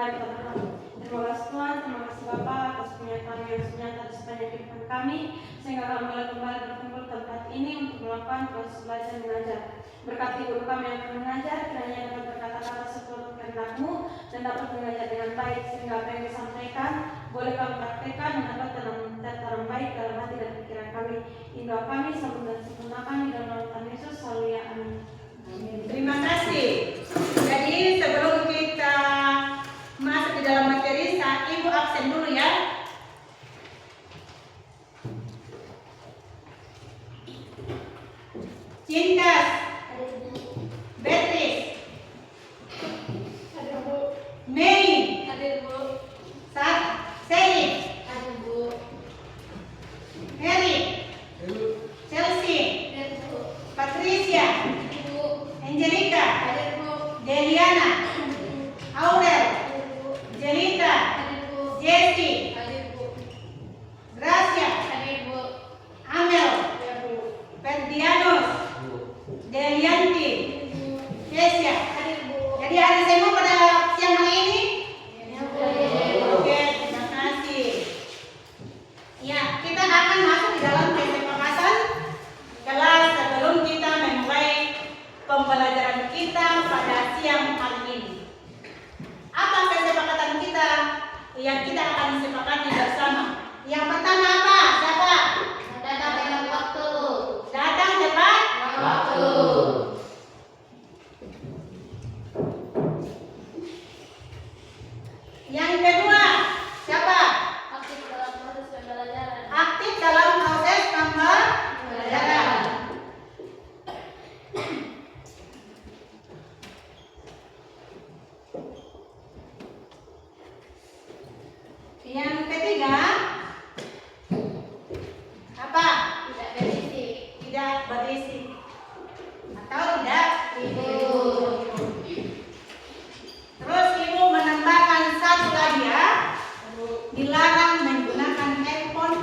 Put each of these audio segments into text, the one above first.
Mari kita berdoa. Terima kasih Tuhan, terima kasih Bapa atas pernyataan yang nyata di sepanjang kehidupan kami, sehingga kami boleh kembali berkumpul tempat ini untuk melakukan proses belajar mengajar. Berkati guru kami yang akan mengajar, kiranya dapat berkata-kata sesuai kehendak-Mu dan dapat mengajar dengan baik, sehingga apa yang disampaikan boleh kami praktekkan dan dapat tertanam baik dalam hati dan pikiran kami. Doa kami sambung dan sempurnakan di dalam nama Tuhan Yesus. Haleluya, amin. Terima kasih. Jadi sebelum kita masuk di dalam materi, Ibu absen dulu ya. Cintas, Beatrice, Mei, Sally, Harry, Chelsea, Patricia, Angelica, Deliana, Aurel, Jelita, Jessie, Gracia, Amel, Ferdianus, Delianti, Kesia. Jadi ada semua pada siang hari ini? Oke, terima kasih. Ya, kita akan masuk di dalam kesepakatan kelas sebelum kita memulai pembelajaran kita pada siang hari ini. Apa kesepakatan kita yang kita akan sepakati bersama? Yang pertama apa? Siapa? Datang tepat waktu. Datang tepat Waktu. Yang kedua, siapa? Aktif dalam proses pembelajaran. Aktif dalam proses pembelajaran. Yang ketiga, apa? Tidak berisik. Tidak berisik atau tidak Ribut. Terus Ibu menambahkan satu lagi ya, dilarang menggunakan handphone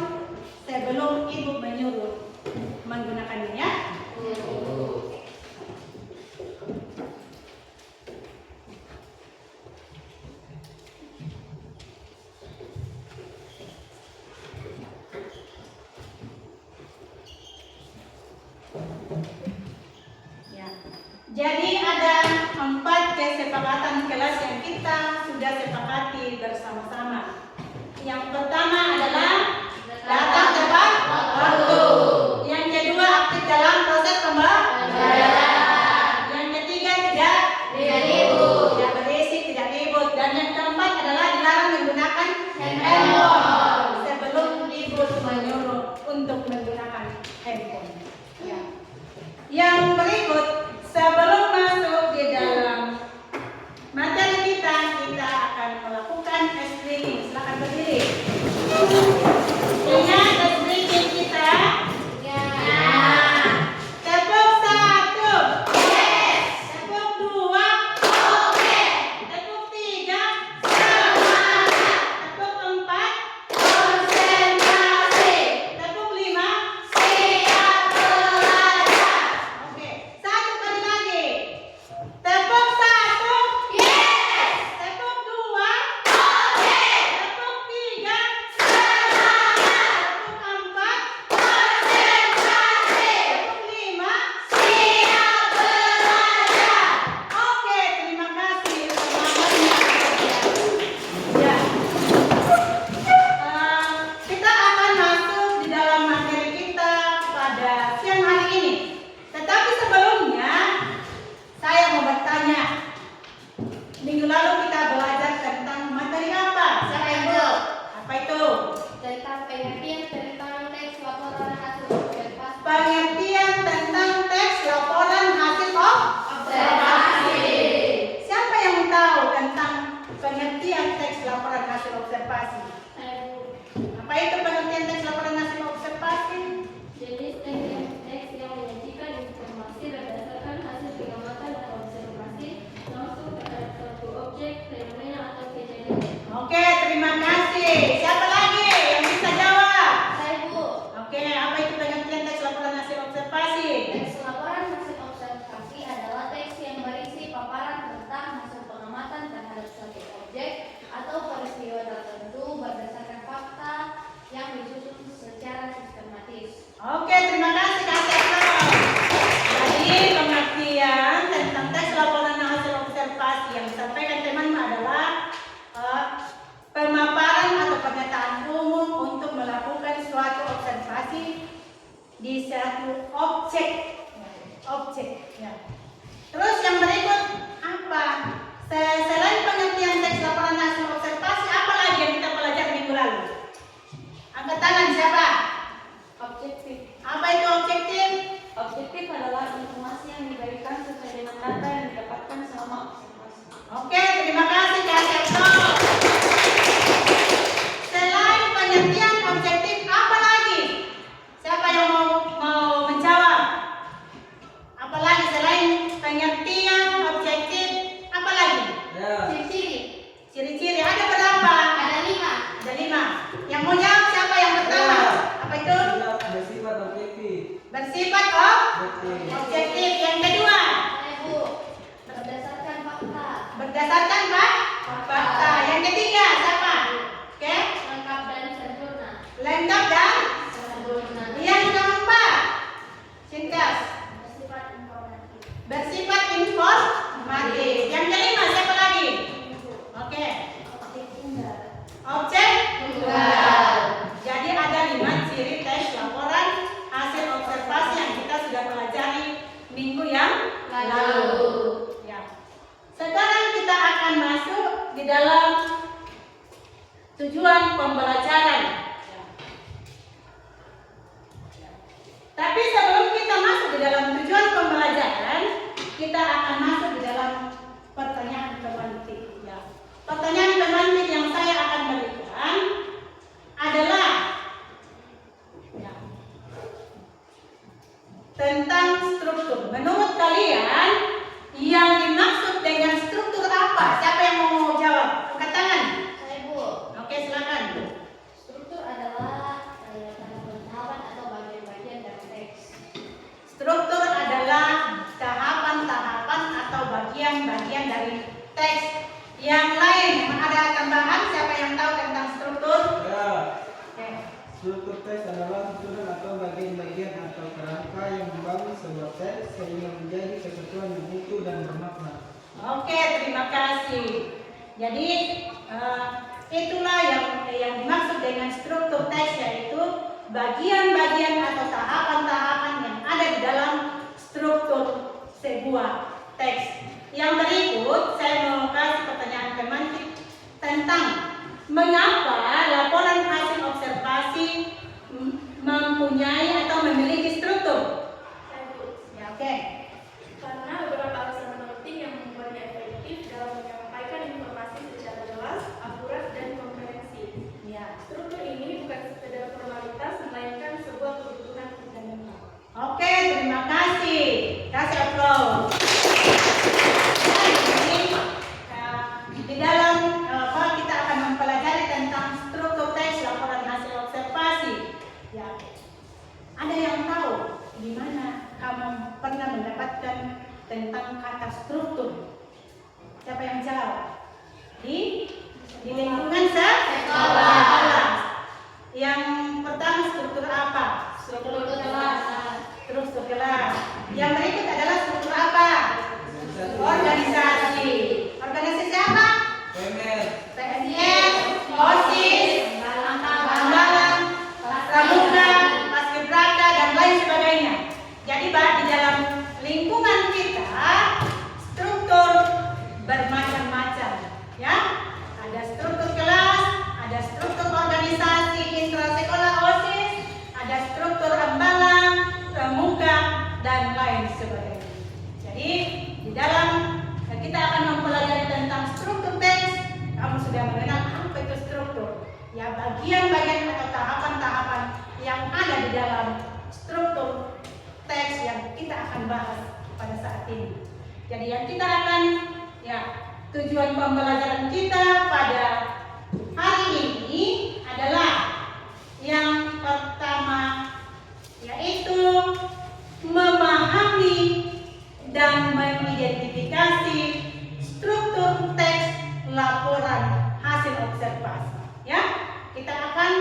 sebelum Ibu menyuruh menggunakannya ya. Ya. Jadi ada 4 kesepakatan kelas yang kita sudah sepakati bersama-sama. Yang pertama adalah datang tepat waktu. Yang kedua, aktif dalam proses pembelajaran. Yang ketiga, tidak ribut. tidak berisik, tidak ribut. Dan yang keempat adalah dilarang menggunakan handphone sebelum Ibu menyuruh untuk menggunakan handphone. Ya. Yang berikut, sebelum masuk di dalam materi kita akan melakukan ice breaking. Silakan berdiri. Ingat ice breaking kita. Nah, tepuk 1. Yes. Tepuk 2. Oke. Tepuk 3. Semangat. Tepuk 4. Konsentrasi. Tepuk 5. Siap belajar. Oke, satu kali lagi. Tepuk 1. Yes. Tepuk 2. Oke. Tepuk 3. Semangat. Tepuk 4. Konsentrasi. Tepuk 5. Siap belajar. Oke, terima kasih semangatnya. Ya. Kita akan masuk di dalam materi kita pada siang hari ini. Tetapi sebelumnya, saya mau bertanya. Minggu lalu kita belajar tentang materi apa? Siapa yang tahu? Apa itu? Tentang pengertian tentang teks laporan hasil observasi. Pengertian tentang teks laporan hasil observasi. Siapa yang tahu tentang pengertian teks laporan hasil observasi? Saya Bu. Apa itu pengertian teks laporan hasil observasi? Jenis teks yang menyajikan informasi berdasarkan hasil pengamatan dan observasi langsung terhadap suatu objek, fenomena atau kejadian. Oke, terima kasih. Siapa lagi yang bisa jawab? Saya Bu. Oke, apa itu pengertian teks laporan hasil observasi? Teks laporan hasil observasi adalah teks yang berisi paparan tentang hasil pengamatan terhadap suatu objek, disampaikan teman adalah pemaparan atau pernyataan umum untuk melakukan suatu observasi di suatu objek. Ya. Terus yang berikut apa? Selain pengertian teks laporan hasil observasi, apa lagi yang kita pelajari minggu lalu? Angkat tangan siapa? Objektif. Apa itu objektif? Objektif adalah informasi yang diberikan sesuai dengan data yang didapatkan selama observasi. Oke, terima kasih Kak Septo. Selain pengertian objektif, apa lagi? Siapa yang mau menjawab? Apa lagi selain pengertian objektif? Apa lagi? Ciri-ciri. Ciri-ciri ada berapa? Ada 5. Ada 5. Yang mau jawab siapa yang pertama? Apa itu? Bersifat objektif. Bersifat Objektif. objektif. Yang kedua, Saya Bu, berdasarkan fakta. berdasarkan fakta. Yang ketiga siapa? Oke, Lengkap dan sempurna. lengkap dan Sempurna. yang keempat, Cintas, Bersifat informatif. bersifat informatif. Yang kelima siapa lagi? Oke, Objek tunggal. objek Tunggal. Jadi ada 5 ciri tes laporan hasil observasi yang kita sudah pelajari minggu yang lalu. Ya. Sekarang kita akan masuk di dalam tujuan pembelajaran. Tapi sebelum kita masuk di dalam tujuan pembelajaran, kita akan masuk di dalam pertanyaan pemantik. Ya. Pertanyaan pemantik yang saya akan berikan adalah ya, tentang struktur. Menurut kalian yang dimaksud dengan struktur apa? Siapa yang mau jawab? Angkat tangan. Saya Bu. Oke, silakan. Struktur adalah tahapan atau bagian-bagian dari teks. Struktur adalah tahapan-tahapan atau bagian-bagian dari teks. Yang lain ada tambahan? Siapa yang tahu tentang struktur? Ya. Oke. Struktur teks adalah susunan atau bagian-bagian atau kerangka yang membangun sebuah teks sehingga menjadi kesatuan yang utuh dan bermakna. Oke, terima kasih. Jadi itulah yang dimaksud dengan struktur teks, yaitu bagian-bagian atau tahapan-tahapan yang ada di dalam struktur sebuah teks. Yang berikut saya mau kasih pertanyaan pemantik tentang mengapa laporan hasil observasi mempunyai atau memiliki struktur. Ya, oke. Karena beberapa alasan penting yang membuatnya efektif dalam menyampaikan informasi secara jelas, akurat, dan komprehensif. Ya. Struktur ini bukan sekedar formalitas, melainkan sebuah kebutuhan fundamental. Oke, terima kasih. Kasih aplaus. Jadi, di dalam kita akan mempelajari tentang struktur teks laporan hasil observasi. Ya, ada yang tahu di mana kamu pernah mendapatkan tentang kata struktur? Siapa yang jawab? Di lingkungan sekolah. Yang pertama struktur apa? Struktur kelas. Struktur kelas. Yang berikut adalah struktur apa? Organisasi. Organisasi apa? Kemer. PNS, OSIS, Hambalang, Pramuka, Paskibraka, dan lain sebagainya. Jadi di dalam lingkungan kita struktur bermacam-macam, ya. Ada struktur kelas, ada struktur organisasi intrasekolah OSIS, ada struktur Hambalang, Pramuka, dan lain sebagainya. Jadi di dalam kita akan mempelajari tentang struktur teks. Kamu sudah mengenal apa itu struktur? Ya, bagian-bagian atau tahapan-tahapan yang ada di dalam struktur teks yang kita akan bahas pada saat ini. Jadi yang kita akan, ya, tujuan pembelajaran kita pada hari ini adalah yang pertama, yaitu memahami dan mengidentifikasi struktur teks laporan hasil observasi. Ya, kita akan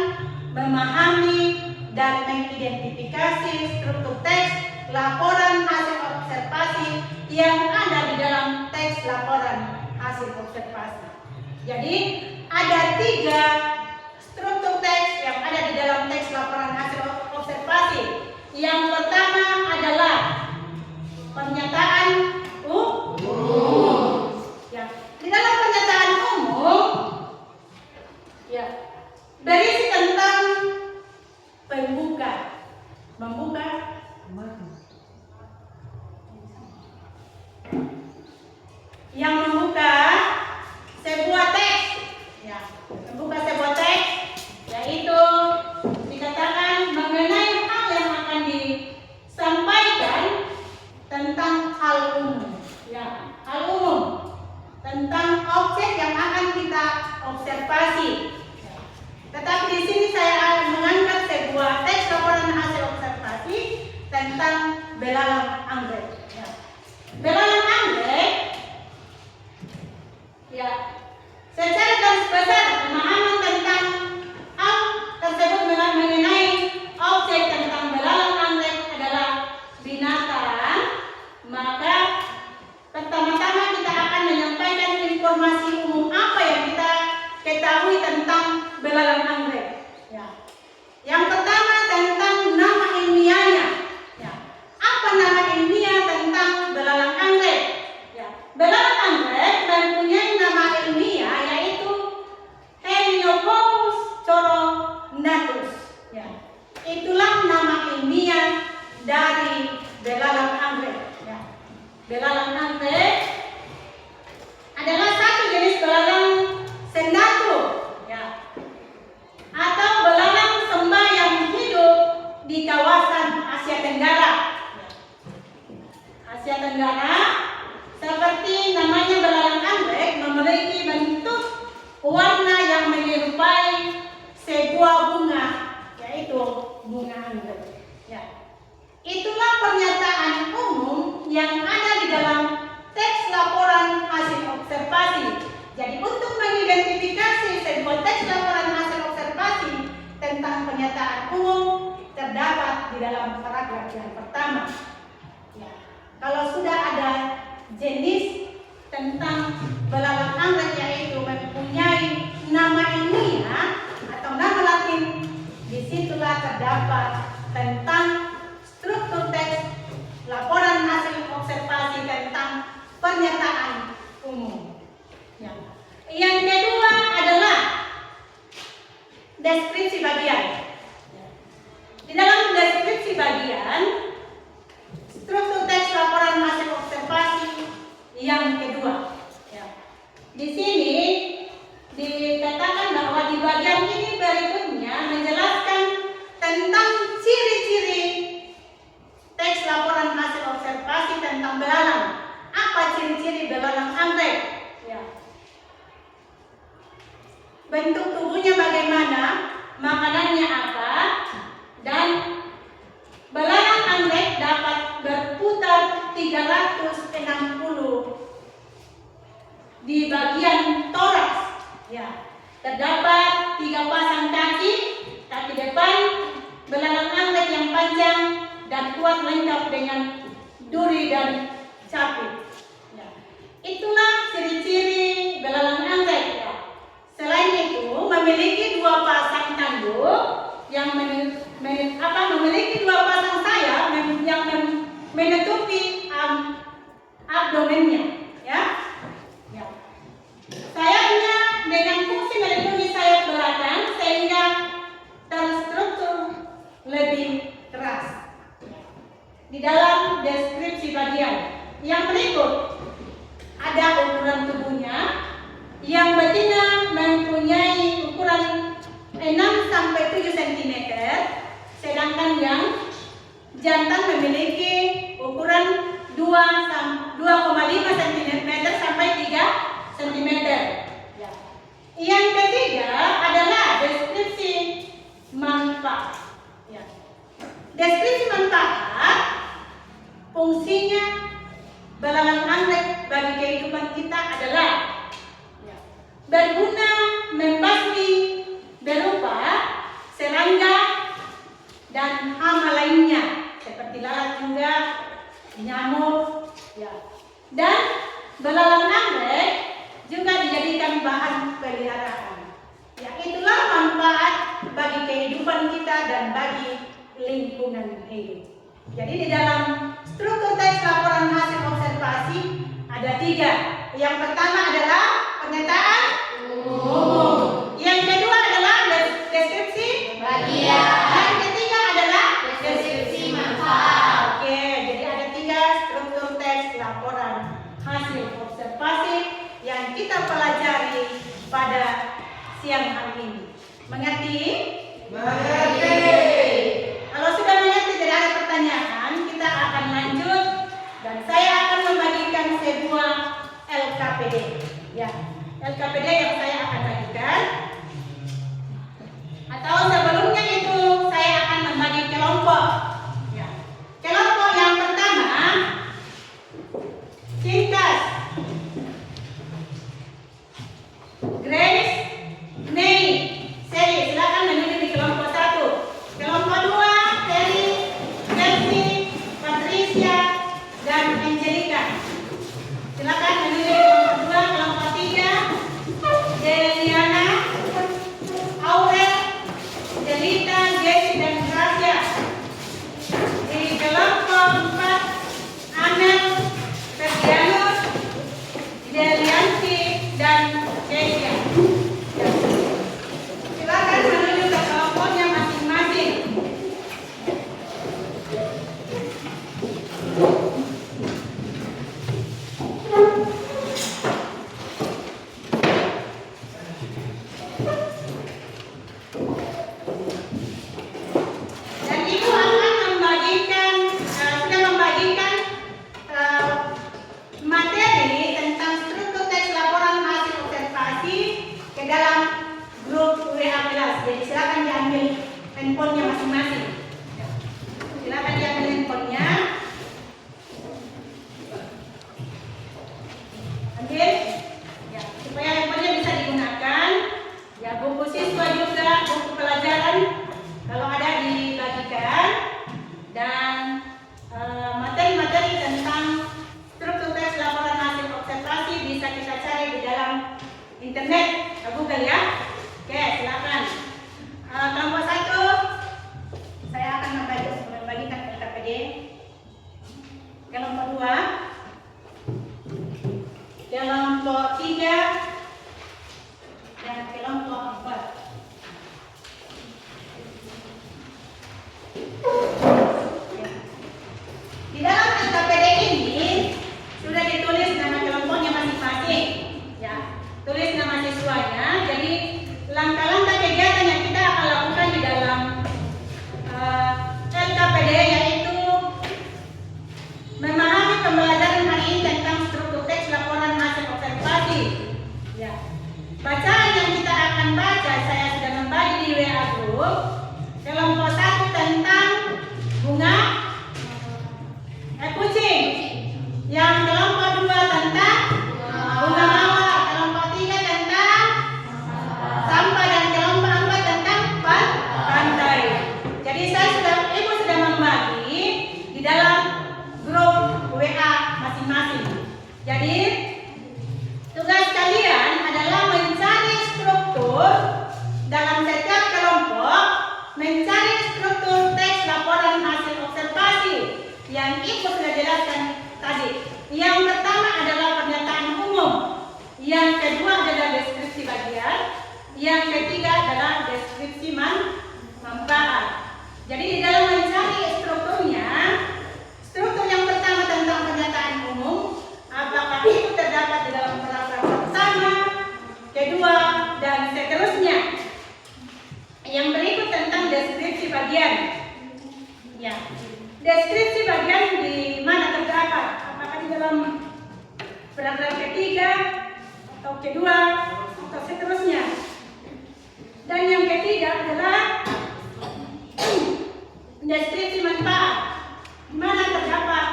memahami dan mengidentifikasi struktur teks laporan hasil observasi yang ada di dalam teks laporan hasil observasi. Jadi ada 3 struktur teks yang ada di dalam teks laporan hasil observasi. Yang pertama adalah pernyataan umum. Ya, di dalam pernyataan umum ya berisi tentang membuka yang membuka sebuah teks, ya, membuka sebuah teks, yaitu dikatakan mengenai hal yang akan disampaikan tentang hal umum, ya, hal umum tentang objek yang akan kita observasi. Tetapi di sini saya akan mengangkat sebuah teks laporan hasil observasi tentang belalang anggrek. Ya. Belalang anggrek, ya, secara garis besar pemahaman tentang hal tersebut mengenai objek tentang belalang anggrek adalah binatang. Maka pertama-tama kita akan menyampaikan informasi umum apa yang kita ketahui tentang belalang anggrek. Ya. Yang pertama tentang nama ilmiahnya. Ya. Apa nama ilmiah tentang belalang anggrek? Ya. Belalang anggrek mempunyai nama ilmiah yaitu Heliococcus coronatus. Ya. Itulah nama ilmiah dari belalang anggrek. Ya. Belalang anggrek adalah satu jenis belalang sendatur, ya, atau belalang sembah yang hidup di kawasan Asia Tenggara. Asia Tenggara, seperti namanya belalang anggrek, memiliki bentuk warna yang menyerupai sebuah bunga, yaitu bunga anggrek. Ya. Itulah pernyataan umum yang ada di dalam teks laporan hasil observasi. Jadi untuk mengidentifikasi sebuah teks laporan hasil observasi tentang pernyataan umum terdapat di dalam paragraf yang pertama. Ya. Kalau sudah ada jenis tentang belalang anggrek yaitu mempunyai nama ilmiah atau nama latin, disitulah terdapat tentang struktur teks laporan hasil observasi tentang pernyataan umum. Ya. Yang kedua adalah deskripsi bagian. Di dalam deskripsi bagian, struktur teks laporan hasil observasi yang kedua. Ya. Di sini dikatakan bahwa di bagian ini berikutnya menjelaskan tentang ciri-ciri teks laporan hasil observasi tentang belalang. Apa ciri-ciri belalang anggrek? Ya. Bentuk tubuhnya bagaimana, makanannya apa, dan belalang anggrek dapat berputar 360 di bagian toraks. Ya. Terdapat 3 pasang kaki depan, belalang anggrek yang panjang dan kuat lengkap dengan duri dan capit. Ya. Itulah ciri-ciri belalang anggrek. Ya. Selain itu memiliki 2 pasang tanduk yang memiliki 2 pasang sayap yang menutupi abdomennya. Ya. Ya. Sayapnya dengan fungsi melindungi sayap belakang sehingga terstruktur lebih keras. Di dalam deskripsi bagian yang berikut ada ukuran tubuhnya. Yang betina mempunyai ukuran 6-7 cm, sedangkan yang jantan memiliki ukuran 2,5 cm sampai 3 cm. Ya. Yang ketiga adalah deskripsi manfaat. Ya. Deskripsi manfaat, fungsinya belalang anggrek bagi kehidupan kita adalah berguna membasmi berupa serangga dan hama lainnya seperti lalat juga, nyamuk, ya. Dan belalang anggrek lingkungan hidup. Jadi di dalam struktur teks laporan hasil observasi ada 3. Yang pertama adalah pernyataan umum. Yang kedua adalah deskripsi bagian. Yang ketiga adalah deskripsi manfaat. Oke, jadi ada 3 struktur teks laporan hasil observasi yang kita pelajari pada siang hari ini. Mengerti? Mengerti. Kalau sudah mengerti, tidak ada pertanyaan, kita akan lanjut dan saya akan membagikan sebuah LKPD. Ya, LKPD yang saya akan bagikan. Atau sebelumnya itu saya akan membagi kelompok. Ya. Kelompok yang pertama, Cintas, Grace, Nei, Sally, silakan menuju di kelompok 1. Kelompok 2, Terry, Mercy, Patricia, dan Angelica. Silakan menuju di kelompok 2. Kelompok 3, Deliana, Aurel, Delita, Jessie, dan Gracia. Di kelompok 4, Amel, Ferdianus, Delianti, dan Keisha. Silakan menuju ke kelompoknya masing-masing. Dan ibu akan membagikan, sudah membagikan materi tentang struktur teks laporan hasil observasi ke dalam grup WA kelas. Jadi silakan diambil handphonenya masing-masing. Silakan diambil handphonenya. Ambil, ya, supaya handphonenya bisa digunakan. Ya, buku siswa juga, buku pelajaran kalau ada dibagikan, dan materi-materi tentang struktur teks laporan hasil observasi bisa kita cari di dalam internet, Google ya. Oke, silakan. Kelompok 1, saya akan membagikan LKPD. Kelompok 2, kelompok 3, dan kelompok 4. Di dalam LKPD ini sudah ditulis nama kelompoknya masing-masing. Ya, tulis nama siswanya. Jadi langkah-langkah kegiatan yang kita akan lakukan di dalam LKPD yaitu memahami pembelajaran hari ini tentang struktur teks laporan hasil observasi. Ya, bacaan yang kita akan baca saya sudah membagi di WA group. Kelompok 1 tentang bunga kucing. Yang kelompok 2 tentang bunga mawar. Kelompok 3 tentang sampah, dan kelompok 4 tentang pantai. Jadi ibu sudah membagi di dalam grup WA masing-masing. Jadi tugas kalian adalah mencari struktur dalam setiap kelompok, mencari struktur teks laporan hasil observasi yang ibu sudah jelaskan tadi. Yang pertama adalah pernyataan umum, yang kedua adalah deskripsi bagian, yang ketiga adalah deskripsi manfaat. Jadi di dalam mencari strukturnya, struktur yang pertama tentang pernyataan umum, apakah itu terdapat di dalam paragraf pertama, kedua, dan seterusnya. Yang berikut tentang deskripsi bagian. Ya, deskripsi bagian di mana terdapat? Apakah di dalam paragraf ketiga atau kedua atau seterusnya? Dan yang ketiga adalah deskripsi manfaat. Di mana terdapat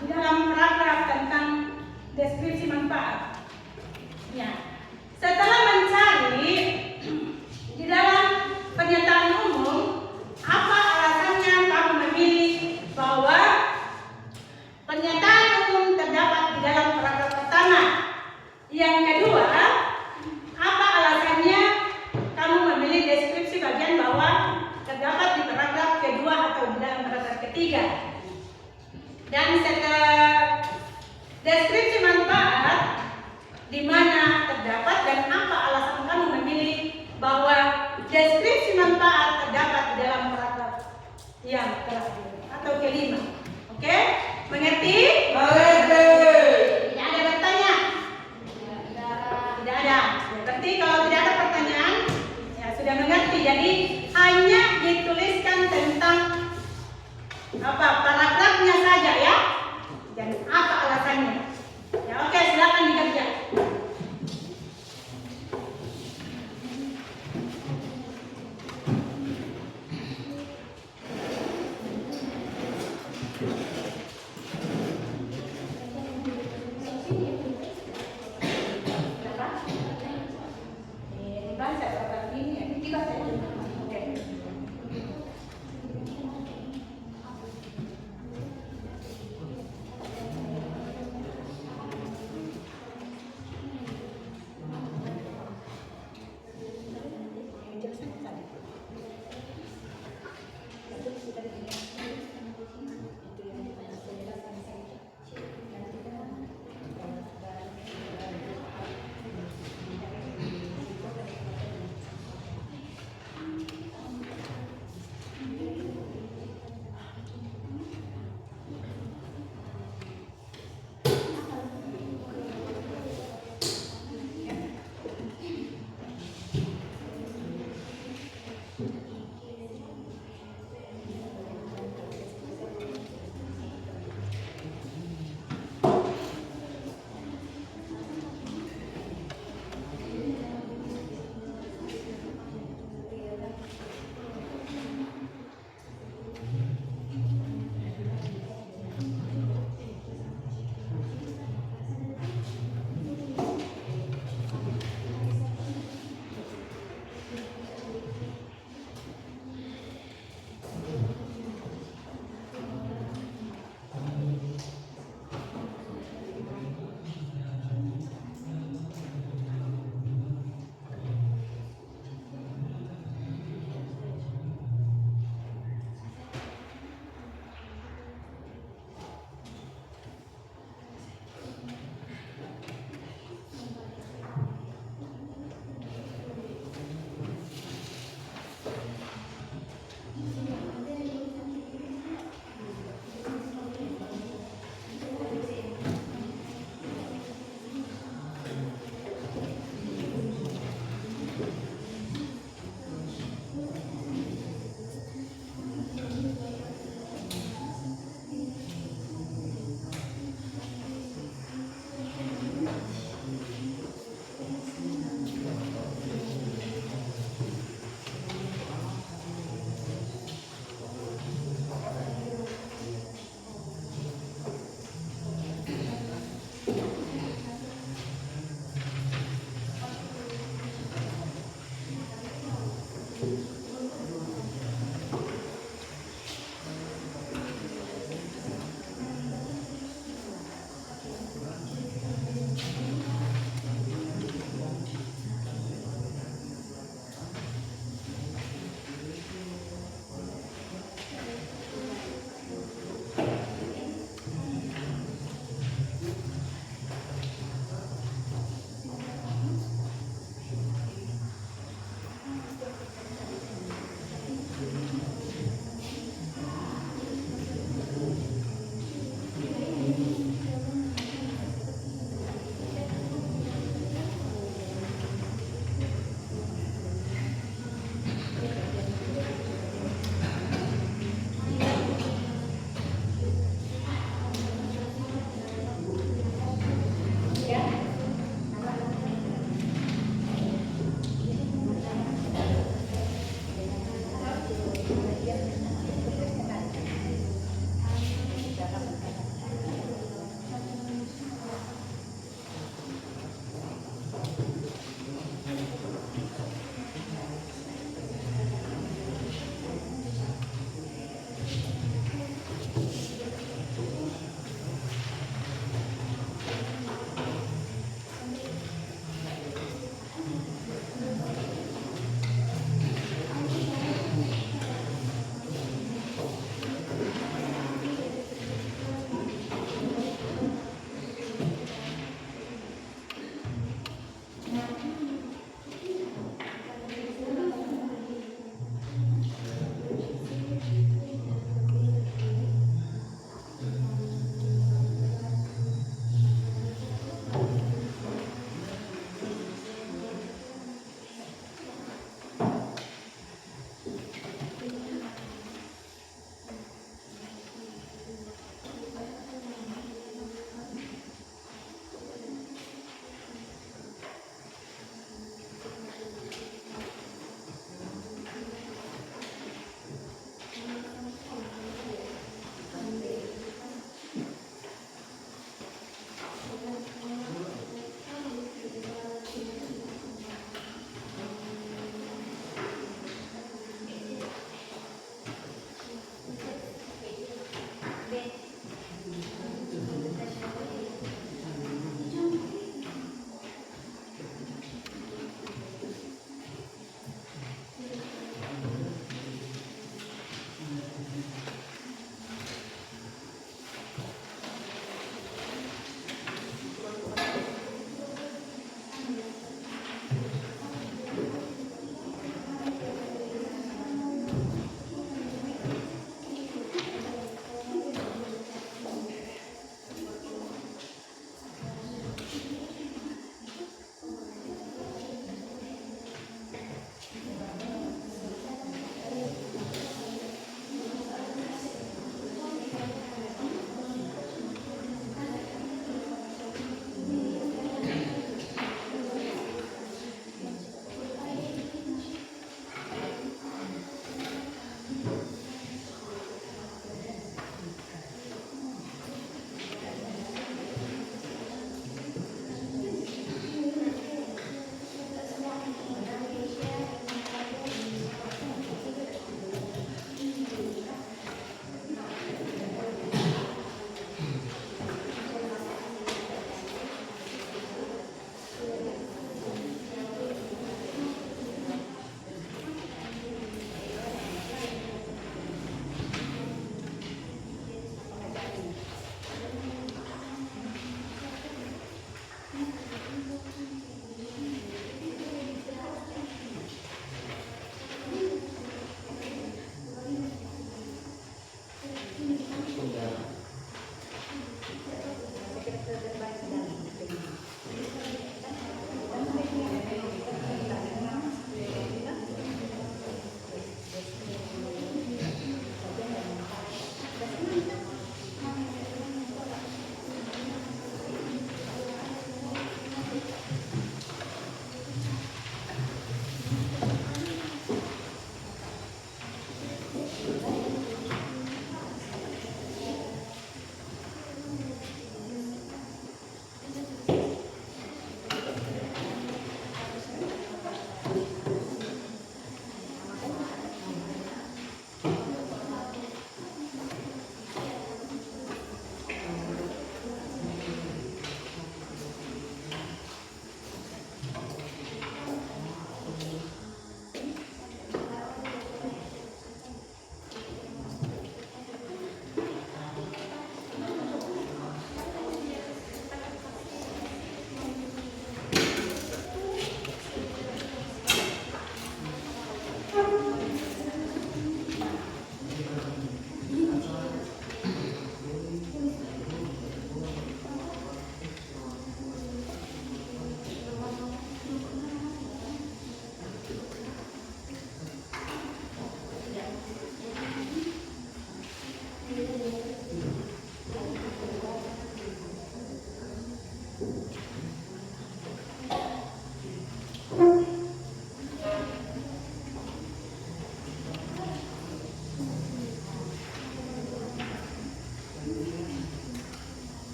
di dalam paragraf tentang deskripsi manfaat? Ya. Setelah mencari di dalam pernyataan umum, apa alasannya kamu memilih bahwa pernyataan umum terdapat di dalam paragraf pertama? Yang kedua, apa alasannya kamu memilih deskripsi bagian bahwa terdapat di paragraf kedua atau di dalam paragraf kelima. Oke? Mengerti? Mengerti. Tidak ada bertanya? Tidak ada. Berarti kalau tidak ada pertanyaan, ya sudah mengerti. Jadi hanya dituliskan tentang apa paragrafnya saja ya. Dan apa alasannya? Ya oke, silakan dikerja. Baca seperti ini, dibaca juga. Oke.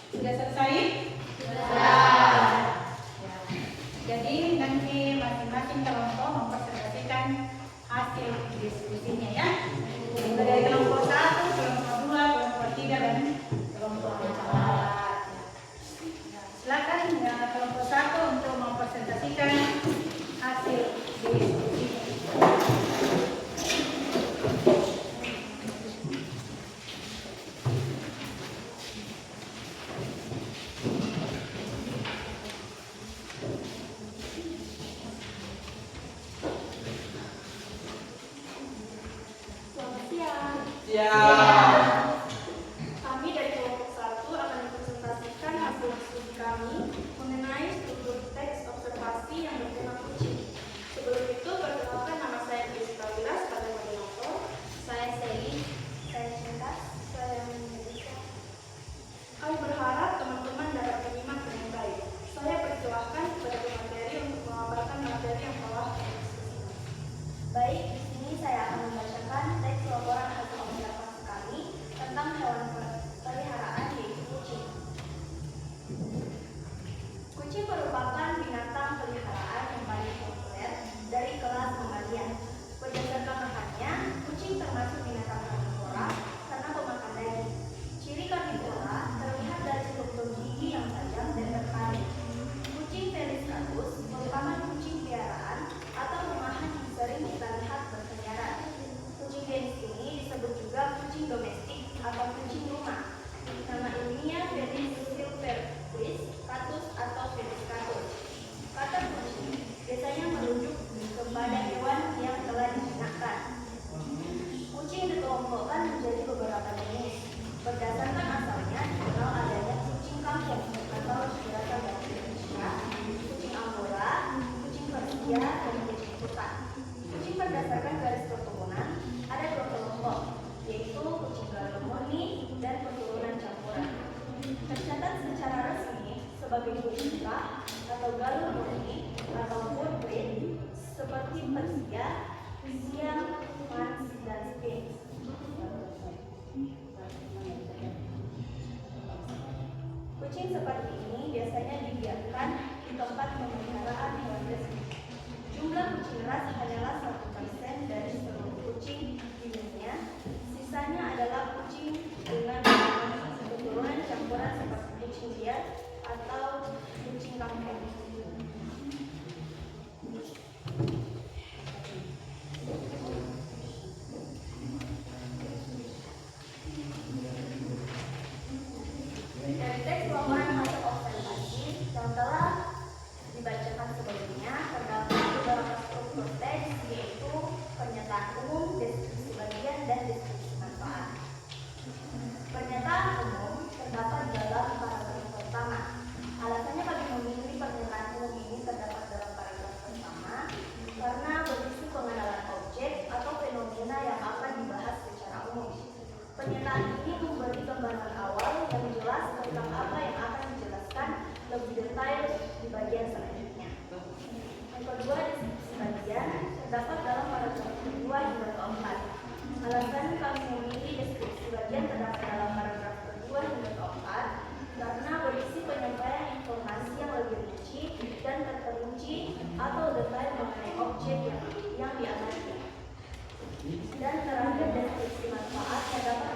Sudah selesai? Jadi nanti masing-masing kelompok mempresentasikan hasil diskusinya ya. Dari kelompok 1, kelompok 2, kelompok 3 dan kelompok 4. Silakan ya, kelompok 1 untuk mempresentasikan hasil diskusi. Kami dari kelompok 1 akan mempresentasikan hasil diskusi kami mengenai struktur teks observasi yang bertema kucing. Sebelum itu, perkenalkan nama saya Jessica Wilas sebagai moderator. Saya Sally. Saya Cinta. Saya Melissa. Kami berharap teman-teman dapat menyimak dengan baik. Saya persilahkan kepada pemateri untuk mengabarkan materi yang telah kami diskusikan. Baik, di sini saya akan membacakan teks laporan hasil observasi kami persia dan kucing hutan. Kucing berdasarkan garis keturunan ada dua kelompok, yaitu kucing galon murni dan keturunan campuran. Tercatat secara resmi sebagai kucing rak atau galon murni atau full breed seperti persia, siam, mans, dan sphinx. Kucing seperti ini biasanya dibiarkan di tempat pemeliharaan hewan resmi. Jumlah kucing ras hanyalah 1% dari seluruh kucing di dunia. Sisanya adalah kucing dengan keturunan campuran seperti kucing liar atau kucing kampung. Dari teks laporan hasil observasi yang telah dibacakan sebelumnya, terdapat beberapa struktur teks, yaitu pernyataan umum, deskripsi bagian, dan deskripsi manfaat. Pernyataan umum terdapat dalam paragraf pertama. Alasannya bagi memilih pernyataan umum ini terdapat dalam paragraf pertama karena berisi pengenalan objek atau fenomena yang akan dibahas secara umum. Pernyataan ini memberi gambaran awal yang jelas tentang apa yang akan dijelaskan lebih detail di bagian selanjutnya. Yang kedua, deskripsi bagian terdapat dalam paragraf kedua hingga keempat. Alasan kami memilih deskripsi bagian terdapat dalam paragraf kedua hingga keempat karena berisi penyampaian informasi yang lebih rinci dan terperinci atau detail mengenai objek yang diamati. Dan terakhir, deskripsi manfaat terdapat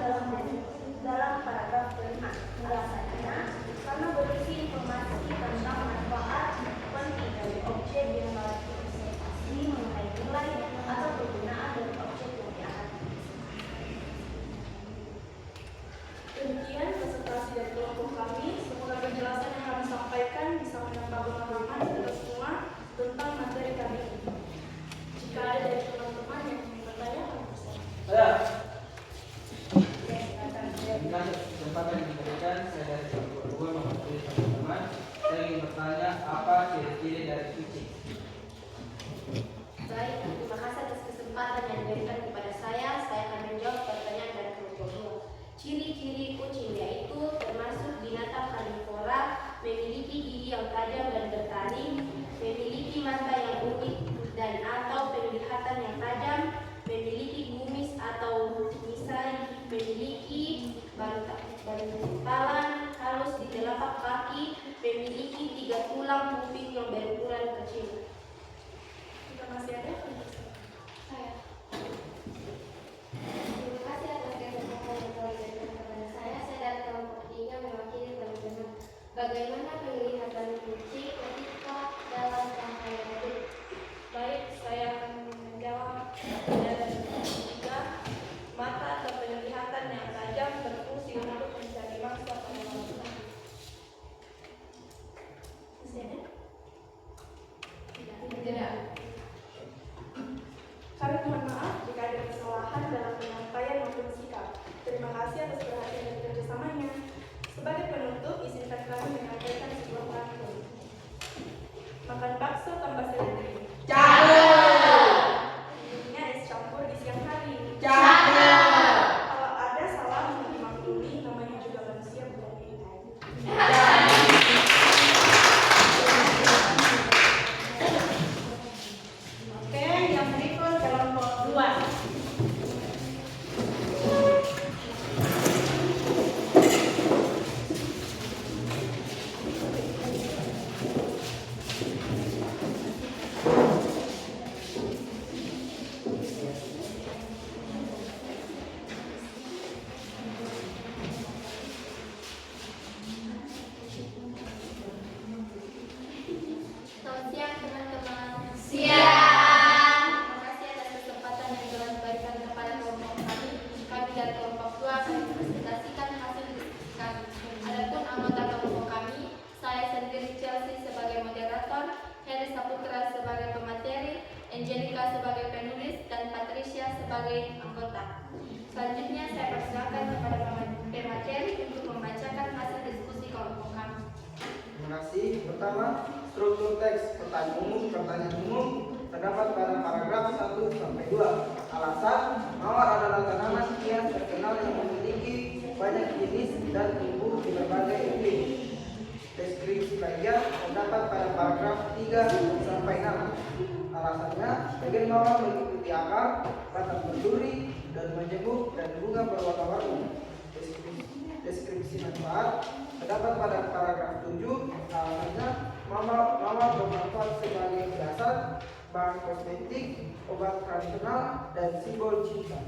dalam paragraf kelima. Alasannya karena berisi informasi tentang manfaat penting dari objek yang telah diobservasi mengenai nilai atau kegunaan dari objek yang diamati. Demikian presentasi dari kelompok kami. Semoga penjelasan yang kami sampaikan bisa menambah pengalaman kita semua tentang materi kami ini. Jika ada dari teman-teman yang ingin bertanya, kami persilakan. Dikasih kesempatan yang diberikan, saya dari kelompok 2 mewakili teman-teman. Saya ingin bertanya, apa ciri-ciri dari kucing? Baik, terima kasih atas kesempatan yang diberikan kepada saya. Saya akan menjawab pertanyaan dari kelompok 2. Ciri-ciri kucing yaitu termasuk binatang karnivora, memiliki gigi yang tajam dan bertaring, memiliki mata yang unik dan atau penglihatan yang tajam, memiliki kumis atau misai, memiliki bantalan halus di telapak kaki, memiliki 3 tulang kuping yang berukuran kecil. Jika masih ada, kami persilakan. Saya. Terima kasih atas kesempatan yang telah diberikan kepada saya. Saya dari kelompok 3 mewakili teman-teman. Bagaimana penglihatan kucing ketika dalam rangkaian hidup? Baik, saya akan menjawab dari tiga. Mata atau penglihatan yang tajam berfungsi untuk mencari mangsa pada manusia. Masih ada? Tidak. Kami mohon maaf jika ada kesalahan dalam penyampaian maupun sikap. Terima kasih atas perhatian dan kerjasamanya. Sebagai penutup, izinkan kami menyampaikan sebuah pantun. Makan bakso tambah seledri. Minumnya es campur di siang hari. Kalau ada salah dimaklumi, namanya juga manusia bukan binatang. Oke, yang berikut kelompok 2. Selamat siang teman-teman. Siang. Terima kasih atas kesempatan yang telah diberikan kepada kelompok kami. Kami dari kelompok 2 akan mempresentasikan hasil diskusi kami. Adapun anggota kelompok kami, saya sendiri Chelsea sebagai moderator, Heri Saputra sebagai pemateri, Angelica sebagai penulis, dan Patricia sebagai anggota. Selanjutnya saya persilakan kepada pemateri untuk membacakan hasil diskusi kelompok kami. Terima kasih. Pertama, struktur teks. pertanyaan umum terdapat pada paragraf 1 sampai 2. Alasan, mawar adalah tanaman hias terkenal yang memiliki banyak jenis dan tumbuh di berbagai iklim. Deskripsi bagian terdapat pada paragraf 3 sampai 6. Alasannya, bagian mawar meliputi akar, batang berduri, daun majemuk, dan bunga berwarna-warni. Deskripsi manfaat terdapat pada paragraf 7. Alasannya, mawar bermanfaat sebagai hiasan, bahan kosmetik, obat tradisional, dan simbol cinta.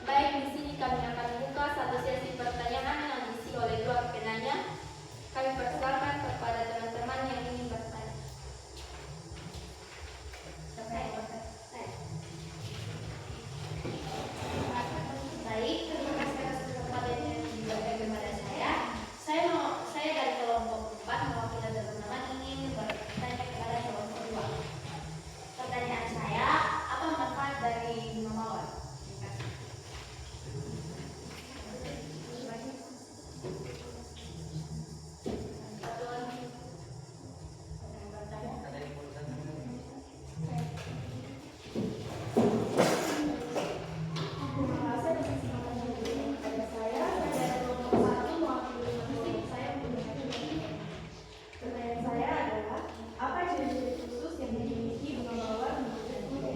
Baik, di sini kami akan buka satu sesi pertanyaan yang diisi oleh dua penanya. Kami persilakan kepada teman-teman yang ingin bertanya. Baik, terima kasih atas kesempatan yang diberikan kepada saya. Saya dari kelompok 4 mewakili teman-teman ingin bertanya kepada kelompok 2. Pertanyaan saya, apa manfaat dari bunga mawar? Pertanyaan saya adalah, apa ciri-ciri khusus yang dimiliki bunga mawar menurut Anda?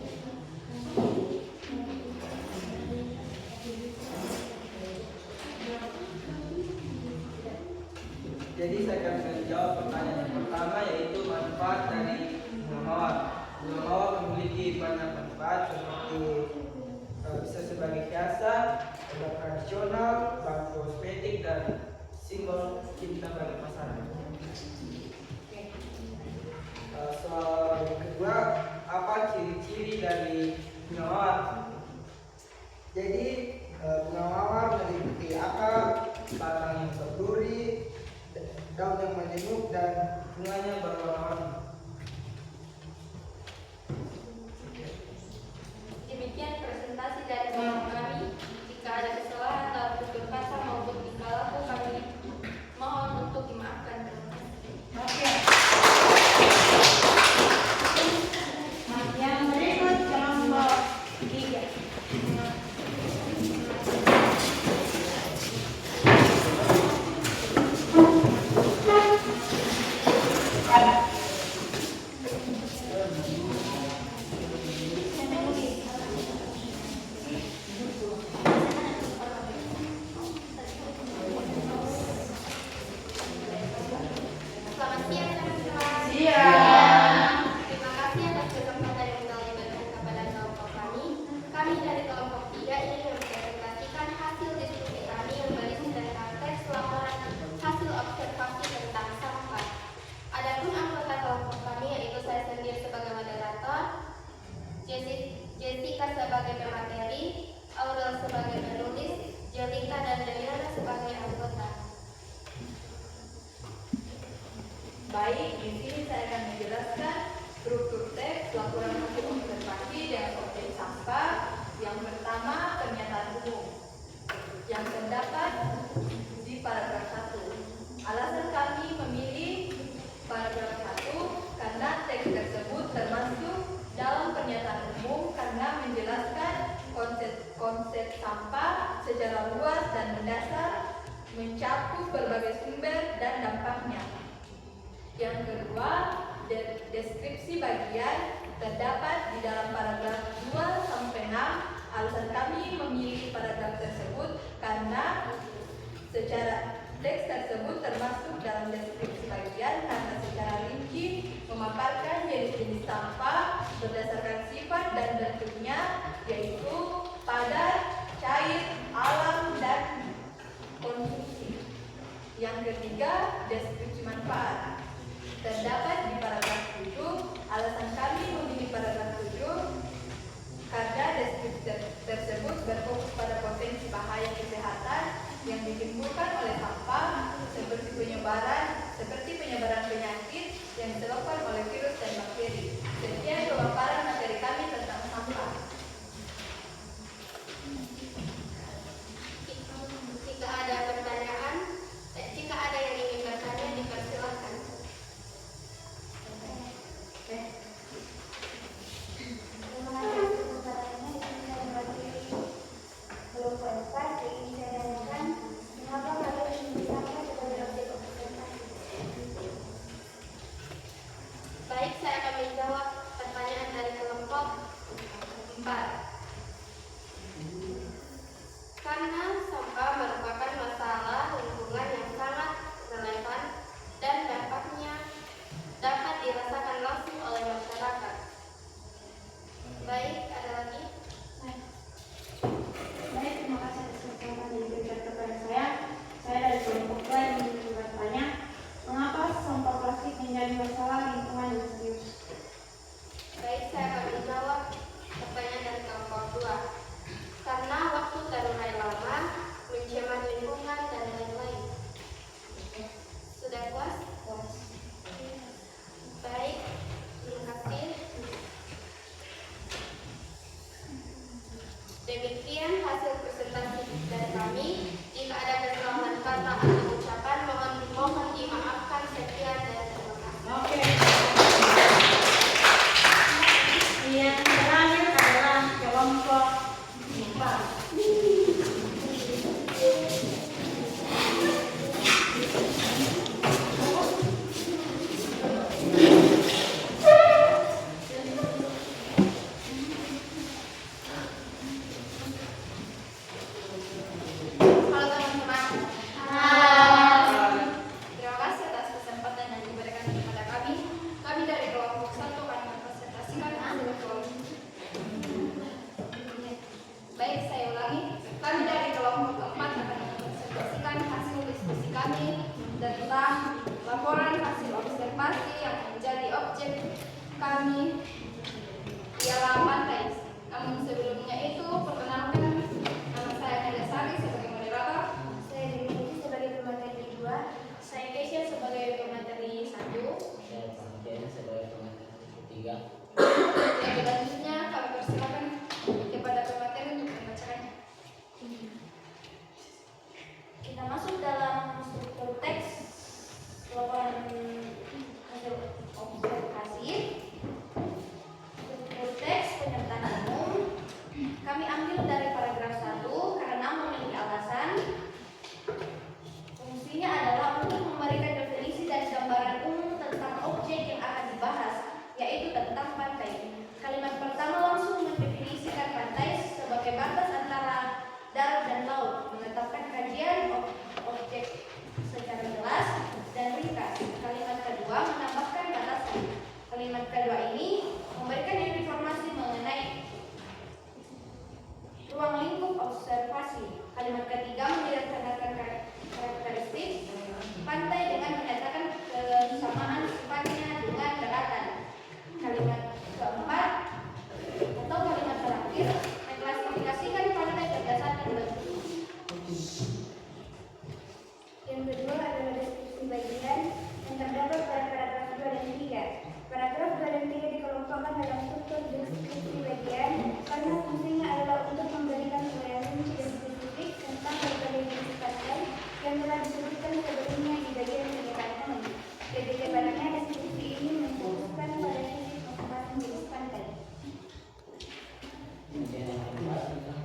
Jadi saya akan menjawab pertanyaan yang pertama, yaitu manfaat dari bunga mawar. Bunga mawar memiliki banyak manfaat seperti bisa sebagai hiasan, obat tradisional, bahan kosmetik, dan simbol cinta bagi pasangan. Soal yang kedua, apa ciri-ciri dari bunga mawar? Jadi bunga mawar meliputi akar, batang yang berduri, daun yang majemuk, dan bunganya berwarna-warni. Demikian presentasi dari kelompok kami. Jika ada kesalahan dalam tutur kata maupun tingkah laku kami mohon untuk dimaafkan. Terima kasih. Yang berikut kelompok 3. Selamat siang teman-teman. Terima kasih atas kesempatan yang telah diberikan kepada kelompok kami. Kami dari kelompok 3 ini mempresentasikan hasil diskusi kami yang berisi tentang teks laporan hasil observasi tentang sampah. Adapun anggota kelompok kami yaitu saya sendiri sebagai moderator, Jessica sebagai pemateri, Aurel sebagai penulis, Jelika dan Deliana sebagai anggota. Baik, di sini saya akan menjelaskan struktur teks laporan hasil observasi dengan objek sampah. Yang pertama, pernyataan umum yang terdapat di paragraf 1. Alasan kami memilih paragraf 1 karena teks tersebut termasuk dalam pernyataan umum karena menjelaskan konsep sampah secara luas dan mendasar, mencakup berbagai sumber dan dampaknya. Yang kedua, deskripsi bagian terdapat di dalam paragraf 2 sampai 6. Alasan kami memilih paragraf tersebut karena secara teks tersebut termasuk dalam deskripsi bagian karena secara rinci memaparkan jenis-jenis sampah berdasarkan sifat dan bentuknya, yaitu padat, cair, alam, dan konsumsi. Yang ketiga, deskripsi manfaat terdapat di paragraf 7. Alasan kami memilih paragraf 7 karena deskripsi tersebut berfokus pada potensi bahaya kesehatan yang ditimbulkan oleh sampah seperti penyebaran penyakit yang disebabkan oleh virus dan bakteri. Sekian pemaparan materi kami tentang sampah. Jika ada pertanyaan, jika ada yang ingin bertanya, dipersilahkan. Baik, saya akan menjawab pertanyaan dari kelompok 4. Karena sampah merupakan masalah lingkungan yang sangat relevan dan dampaknya dapat dirasakan langsung oleh masyarakat. Baik, ada lagi? Baik, terima kasih atas kesempatan yang diberikan kepada saya. Saya dari kelompok 2 yang ingin bertanya, mengapa sampah plastik menjadi masalah lingkungan yang serius? Baik, saya akan menjawab pertanyaan dari kelompok 2. Karena waktu terurai lama, mencemar lingkungan dan lain-lain. Sudah puas? Puas. Baik, terima kasih. Demikian hasil presentasi dari kami. Jika ada kesalahan kata atau ucapan, mohon dimaafkan. Sekian dan terima kasih. Oke. Yang terakhir adalah kelompok 4. Halo teman-teman. Terima kasih atas kesempatan yang diberikan kepada kami. Kami dari kelompok 1 akan mempresentasikan hasil kelompok. Baik, saya ulangi. Kami dari kelompok 4 akan mempresentasikan hasil diskusi kami tentang laporan hasil observasi yang menjadi objek kami ialah pantai. Namun sebelumnya itu, perkenalkan nama saya Nadia Sari sebagai moderator. Saya Dewi sebagai pemateri 2. Saya Keisha sebagai pemateri 1. Saya Panggilan sebagai pemateri 3. Yang selanjutnya kami persilakan kepada pemateri untuk membacakannya. Kita masuk dalam struktur teks laporan hasil observasi. Struktur teks penyertaan umum kami ambil dari paragraf 1 karena memiliki alasan. Fungsinya adalah untuk memberikan definisi dan gambaran umum tentang objek yang akan dibahas, yaitu tentang pantai. Kalimat pertama langsung mendefinisikan pantai sebagai batas antara darat dan laut, menetapkan kajian objek secara jelas dan ringkas. Kalimat kedua menambahkan batasan. Kalimat kedua ini memberikan informasi mengenai ruang lingkup observasi. Kalimat ketiga menyederhanakan karakteristik pantai dengan menyatakan kesamaan sifatnya dengan daratan. Kalimat keempat atau kalimat terakhir mengklasifikasikan pantai berdasarkan bentuk. Yang kedua adalah deskripsi bagian yang terdapat pada paragraf 2 dan 3. Paragraf 2 dan 3 dikelompokkan dalam struktur deskripsi bagian karena fungsinya adalah untuk memberikan uraian rinci dan spesifik tentang berbagai jenis pantai yang telah disebutkan sebelumnya di bagian penjelasan. Lebih tepatnya, deskripsi ini menfokuskan pada sisi masing-masing jenis pantai. Kemudian yang kedua tentang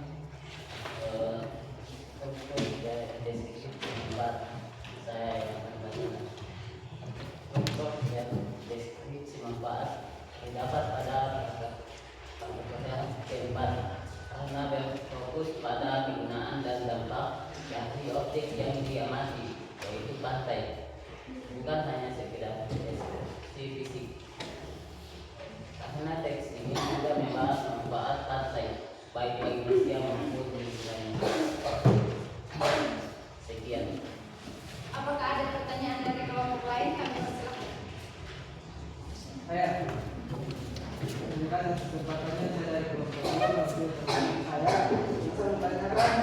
deskripsi 4. Saya akan bacakan. Untuk yang deskripsi manfaat terdapat pada paragraf keempat karena berfokus pada kegunaan dan dampak dari objek yang diamati, yaitu pantai, bukan hanya sekedar deskripsi fisik. Karena teks ini juga membahas manfaat pantai baik bagi manusia maupun lingkungan. Sekian. Apakah ada pertanyaan dari kelompok lain? Kami persilakan. Saya berikan kesempatannya saya dari kelompok 2. Saya bisa menanyakan,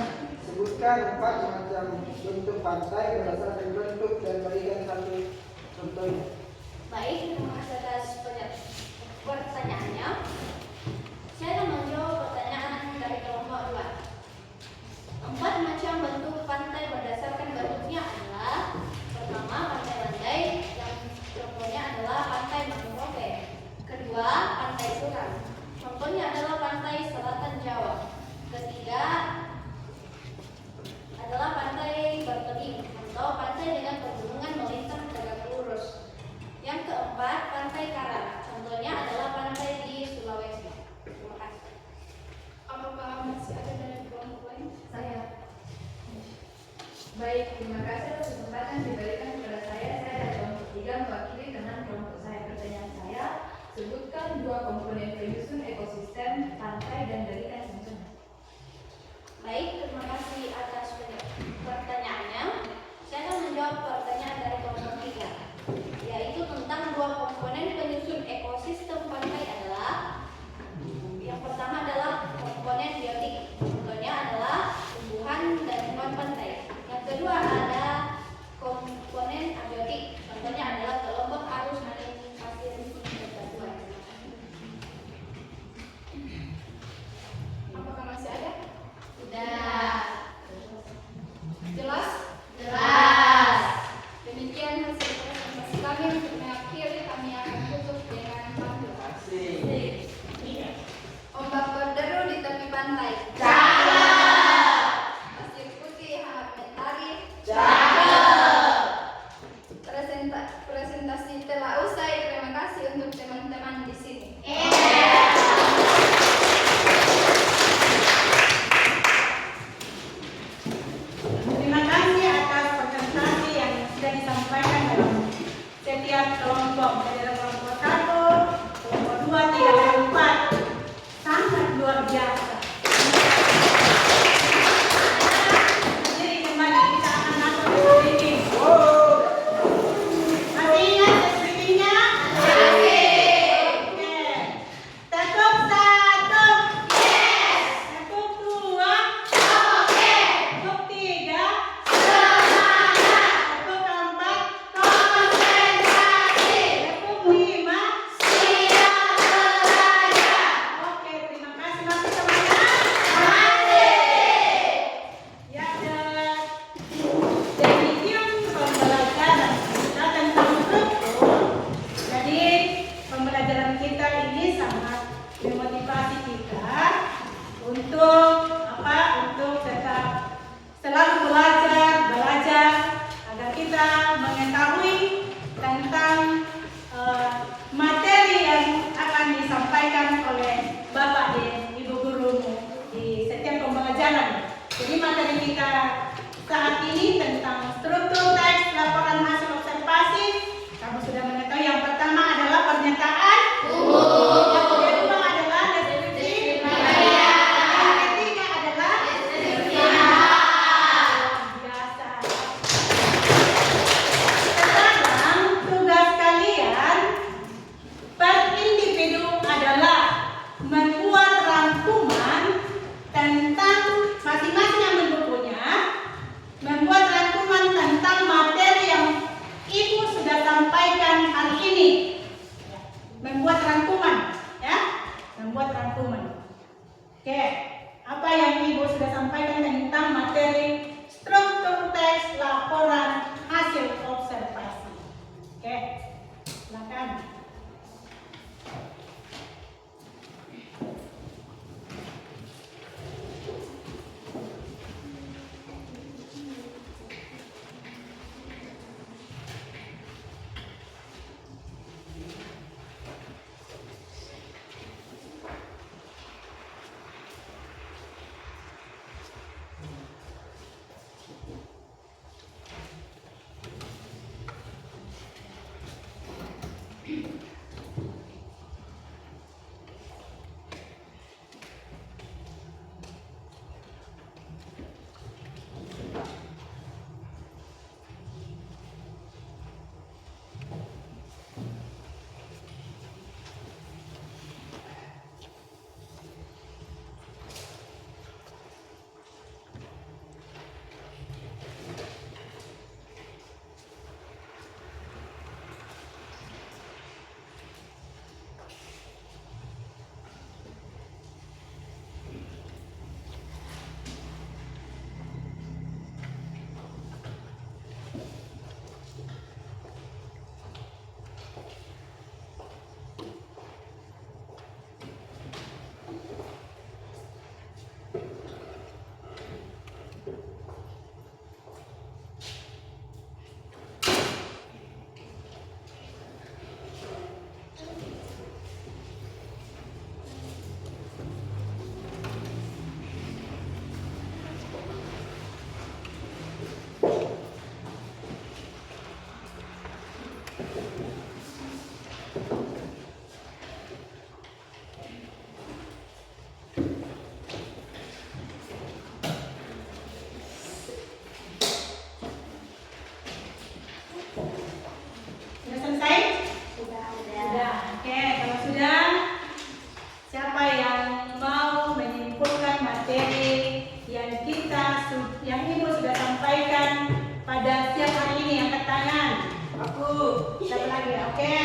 sebutkan 4 macam bentuk pantai berdasarkan bentuk dan berikan satu contohnya. Baik, terima kasih atas pertanyaannya. Saya akan menjawab pertanyaan dari kelompok 2. 4 macam bentuk pantai berdasarkan bentuknya adalah: pertama, pantai landai, yang contohnya adalah pantai mangrove. Kedua, pantai suram, contohnya adalah pantai selatan Jawa. Ketiga adalah pantai bertebing atau pantai dengan pegunungan melintang tegak lurus. Yang keempat, pantai dengan kelompok saya. Pertanyaan saya, sebutkan dua komponen penyusun ekosistem pantai dan dari sungai. Baik, terima kasih atas pertanyaannya. Saya akan menjawab pertanyaan dari kelompok 3, yaitu tentang dua komponen penyusun ekosistem pantai adalah yang pertama adalah komponen biotik, contohnya adalah tumbuhan dan hewan pantai. Yang kedua ada komponen abiotik, contohnya adalah kelompok arus angin pasir bebatuan. Apakah masih ada? Sudah. Jelas? Jelas. Demikian hasil presentasi kami. Untuk mengakhiri, kami akan tutup dengan pantun. Ombak berderu di tepi pantai. Pasir putih hangat mentari. Presentasi telah usai. Terima kasih untuk teman-teman di sini. Terima kasih atas presentasi yang sudah disampaikan dalam setiap kelompok. Dari kelompok 1, kelompok 2, 3, dan 4. Sangat luar biasa. Jadi kembali kita akan masuk ke speaking. Masih ingat speakingnya? Oke. Tekuk 1. Tekuk 2. Tekuk 3. Tekuk 4. Tekuk 5. Oke, terima kasih. Masih semuanya? Ya, demikian pembelajaran kita tentang struktur. Jadi, pembelajaran kita ini sangat memotivasi kita untuk apa? Untuk tetap selalu belajar agar kita mengetahui tentang materi yang akan disampaikan oleh Bapak dan Ibu Guru di setiap pembelajaran. Jadi materi kita saat ini tentang struktur teks laporan hasil observasi. Kamu sudah mengetahui yang pertama adalah pernyataan. Yang kedua adalah deskripsi. Yang ketiga adalah biasa. Sekarang tugas kalian per individu adalah membuat rangkuman tentang masing-masing yang bukunya, membuat rangkuman tentang materi yang Ibu sudah sampaikan hari ini. Membuat rangkuman, ya, membuat rangkuman. Oke, apa yang Ibu sudah sampaikan tentang materi struktur teks laporan hasil observasi. Oke, silakan. lagi. Oke.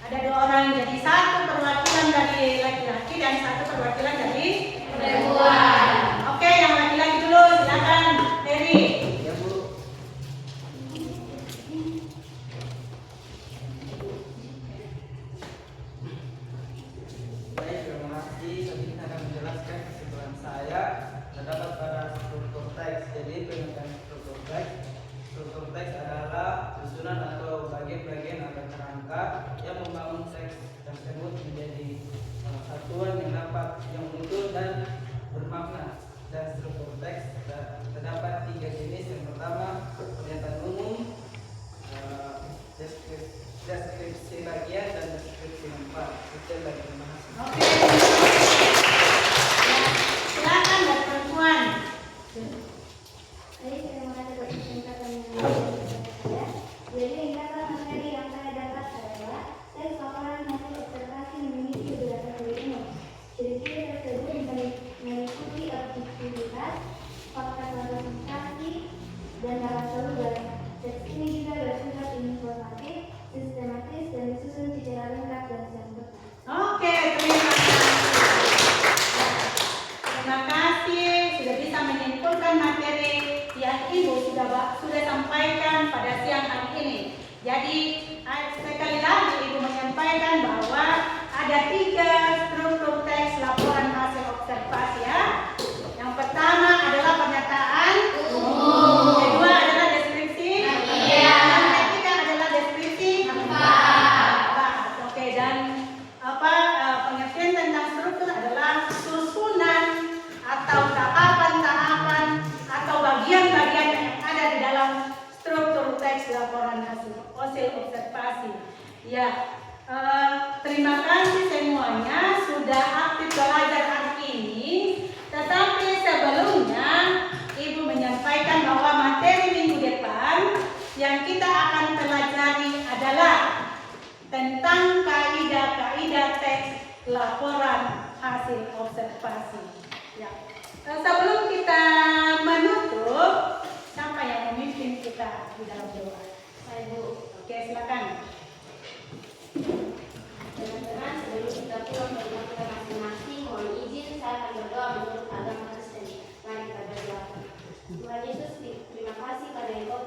Ada 2 orang, jadi 1 perwakilan dari laki-laki dan 1 perwakilan dari perempuan. Oke, yang laki-laki dulu, silakan, Terry. Ya Bu. Baik, terima kasih. Tadi kita akan menjelaskan kesimpulan saya terdapat pada struktur teks. Jadi pengertian struktur teks. Struktur teks adalah susunan atau bagian-bagian atau kerangka yang membangun teks tersebut menjadi satuan yang utuh dan bermakna. Dan struktur teks terdapat 3 jenis. Yang pertama pernyataan umum, deskripsi bagian, dan deskripsi manfaat. Itu lagi. Terima kasih. Oke. Silakan dari perempuan. Baik, terima kasih atas kesempatan yang diberikan saya. Jadi ringkasan materi yang saya dapat adalah teks laporan hasil observasi memiliki beberapa ciri umum. Ciri-ciri tersebut meliputi objektivitas, fakta klasifikasi, dan dalam solusi. Teks ini juga bersifat informatif, sistematis, dan disusun secara lengkap dan sempurna. Oke, terima kasih. Terima kasih sudah bisa menyimpulkan materi yang Ibu sudah sampaikan pada siang hari ini. Jadi sekali lagi Ibu menyampaikan bahwa ada 3 struktur teks laporan hasil observasi ya. Yang pertama adalah pernyataan umum. Kedua adalah deskripsi. Yang ketiga adalah deskripsi. Oke, dan pengertian tentang struktur adalah susunan atau tahapan-tahapan atau bagian-bagian yang ada di dalam struktur teks laporan hasil observasi. Ya, terima kasih semuanya sudah aktif belajar hari ini. Tetapi sebelumnya Ibu menyampaikan bahwa materi minggu depan yang kita akan pelajari adalah tentang kaidah-kaidah teks laporan hasil observasi. Ya. Sebelum kita menutup, siapa yang memimpin kita di dalam doa? Saya Bu. Oke, silakan. Teman-teman, sebelum kita pulang ke rumah kita masing-masing, mohon izin saya akan berdoa menurut agama Kristen. Mari kita berdoa. Tuhan Yesus, terima kasih karena Engkau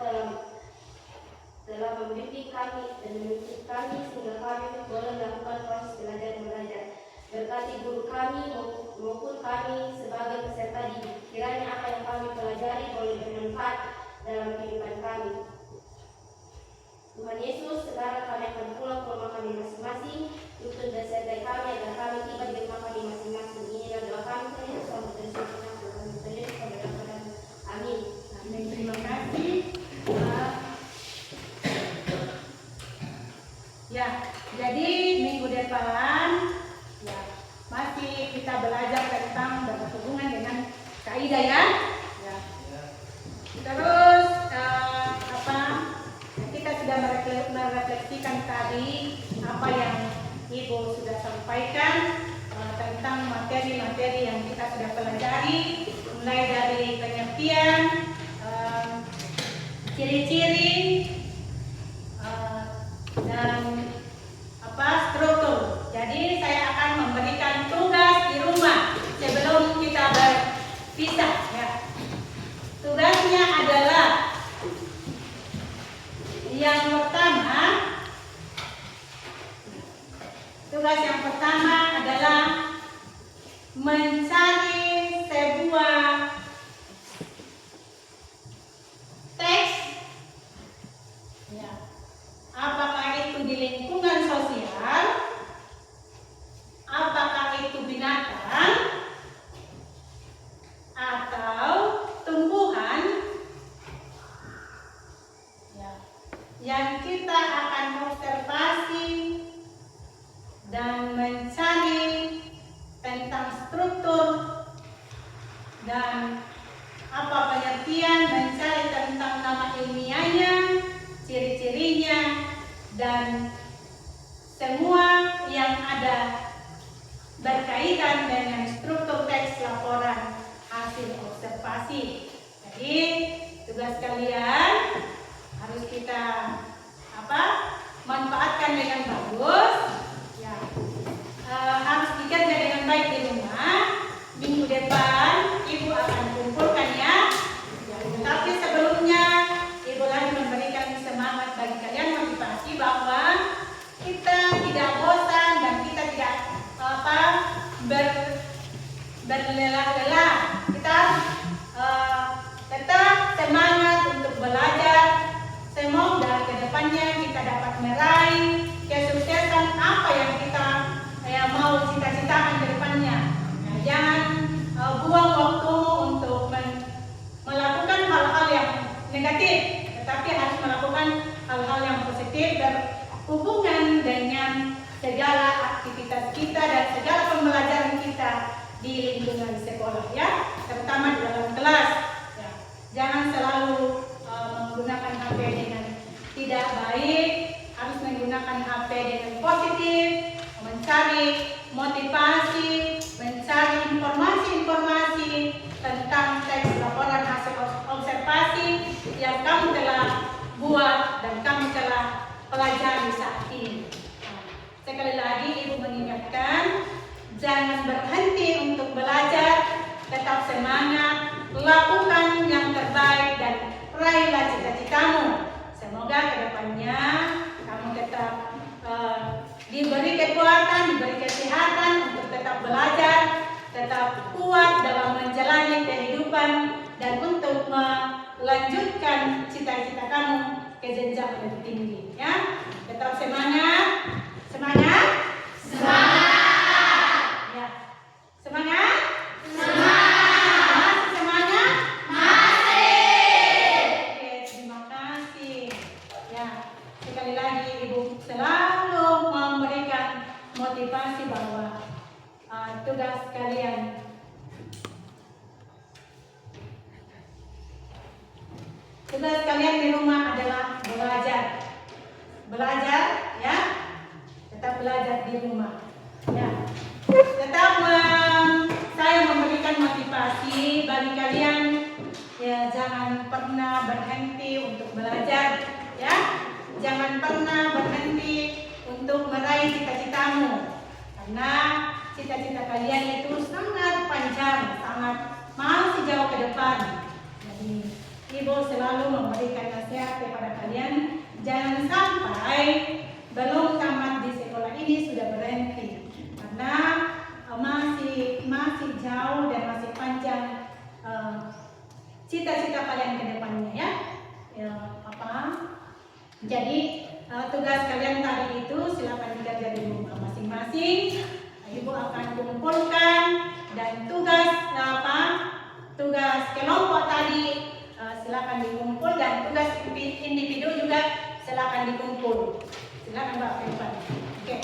telah membimbing kami dan menuntut kami sehingga kami boleh melakukan proses belajar mengajar. Berkati guru kami maupun kami sebagai peserta didik. Kiranya apa yang kami pelajari boleh bermanfaat dalam kehidupan kami. Tuhan Yesus, sekarang kami akan pulang ke rumah kami masing-masing. Tuntun dan sertai kami agar kami tiba di rumah kami masing-masing. Inilah doa kami, Tuhan Yesus, selamat bersyukur Tuhan Yesus, sampai dapat. Amin. Amin. Terima kasih. Ya, jadi minggu depan ya masih kita belajar tentang berhubungan dengan kaidah ya. Ya. Terus kita sudah merefleksikan tadi apa yang Ibu sudah sampaikan tentang materi-materi yang kita sudah pelajari, mulai dari pengertian, ciri-ciri, dan struktur. Jadi saya akan memberikan tugas di rumah sebelum kita berpisah ya. Tugasnya adalah yang pertama adalah mencari sebuah teks ya. Apakah itu di lingkungan sosial, apakah itu binatang atau tumbuhan ya, yang kita akan observasi dan mencari tentang struktur dan apa pengertian, mencari tentang nama ilmiahnya, ciri-cirinya, dan semua yang ada berkaitan dengan struktur teks laporan hasil observasi. Jadi tugas kalian harus kita manfaatkan dengan bagus. Ya, harus dikerja dengan baik di rumah. Minggu depan Ibu akan kumpulkan ya. Tapi sebelumnya Ibu lagi memberikan semangat bagi kalian, motivasi bahwa kita tidak bosan dan kita tidak berlelah-lelah. Kita tetap semangat untuk belajar. Semoga kedepannya kita dapat meraih kesuksesan apa yang kita mau cita-citakan ke depannya. Nah, jangan buang waktu untuk melakukan hal-hal yang negatif, tetapi harus melakukan hal-hal yang positif berhubungan dengan segala aktivitas kita dan segala pembelajaran kita di lingkungan sekolah ya, terutama di dalam kelas. Ya. Jangan selalu menggunakan HP dengan tidak baik, harus menggunakan HP dengan positif, mencari motivasi, mencari informasi-informasi tentang teks laporan hasil observasi yang kamu telah buat dan kamu telah pelajari saat ini. Nah, sekali lagi Ibu mengingatkan, jangan berhenti untuk belajar, tetap semangat, lakukan yang terbaik dan raihlah cita-citamu. Semoga kedepannya kamu tetap diberi kekuatan, diberi kesehatan untuk tetap belajar, tetap kuat dalam menjalani kehidupan dan untuk melanjutkan cita-cita kamu ke jenjang lebih tinggi ya. Tetap semangat. Semangat? Semangat. Ya. Semangat? Semangat. Masih semangat? Masih. Oke, terima kasih. Ya, sekali lagi Ibu selalu memberikan motivasi bahwa tugas kalian di rumah adalah belajar. Belajar ya. Tetap belajar di rumah. Ya. Tetap saya memberikan motivasi bagi kalian ya, jangan pernah berhenti untuk belajar ya. Jangan pernah berhenti untuk meraih cita-citamu. Karena cita-cita kalian itu sangat panjang, sangat masih jauh ke depan. Jadi Ibu selalu memberikan nasihat kepada kalian, jangan sampai belum tamat di sekolah ini sudah berhenti, karena masih jauh dan masih panjang cita-cita kalian ke depannya ya. Jadi tugas kalian tadi itu silakan dikerja di rumah masing-masing. Ibu akan kumpulkan dan tugas kelompok tadi silakan dikumpul dan tugas individu juga silakan dikumpul. Silakan Mbak Firman. Oke.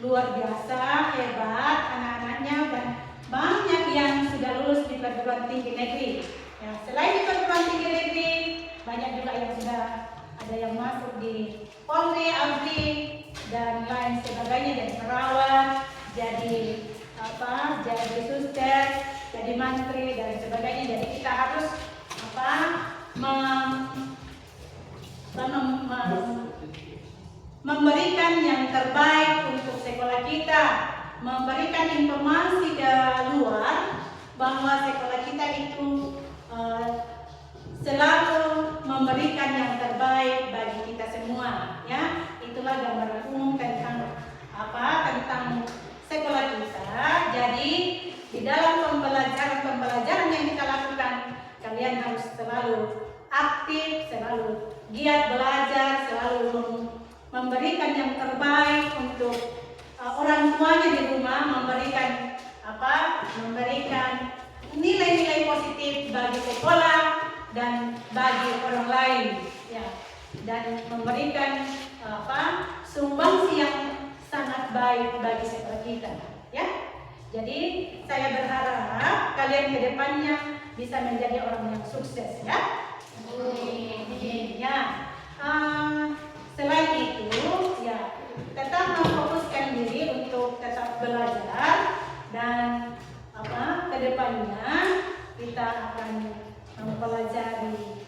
Luar biasa, hebat anak-anaknya dan banyak yang sudah lulus di perguruan tinggi negeri. Ya, selain di perguruan tinggi negeri, banyak juga yang sudah ada yang masuk di Polri, ABRI dan lain sebagainya, jadi perawat, jadi jadi suster, jadi mantri dan sebagainya. Jadi kita harus memberikan yang terbaik untuk sekolah kita, memberikan informasi ke luar bahwa sekolah kita itu selalu memberikan yang terbaik bagi kita semua, ya. Itulah gambaran umum tentang sekolah kita. Jadi di dalam pembelajaran yang kita lakukan, kalian harus selalu aktif, selalu giat belajar, selalu memberikan yang terbaik untuk orang tuanya di rumah, memberikan nilai-nilai positif bagi sekolah dan bagi orang lain, ya, dan memberikan sumbangsi yang sangat baik bagi sekolah kita, ya. Jadi saya berharap kalian ke depannya bisa menjadi orang yang sukses, ya. Ya. Selain itu, ya, tetap memfokuskan diri untuk tetap belajar dan ke depannya kita akan mempelajari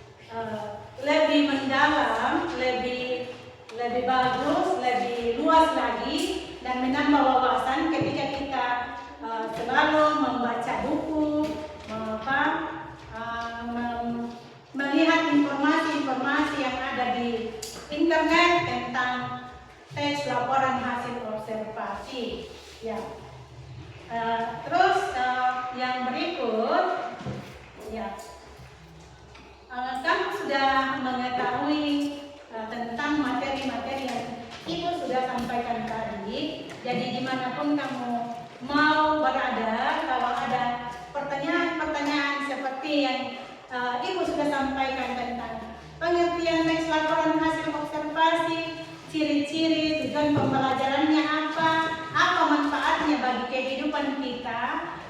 lebih mendalam, lebih bagus, lebih luas lagi dan menambah wawasan ketika kita selalu membaca buku, melihat informasi-informasi yang ada di internet tentang teks laporan hasil observasi, ya. Terus yang berikut, ya, kamu sudah mengetahui tentang materi-materi yang Ibu sudah sampaikan tadi. Jadi dimanapun kamu mau berada, kalau ada pertanyaan-pertanyaan seperti yang Ibu sudah sampaikan tentang pengertian teks laporan hasil observasi, ciri-ciri, tujuan pembelajarannya apa manfaatnya bagi kehidupan kita,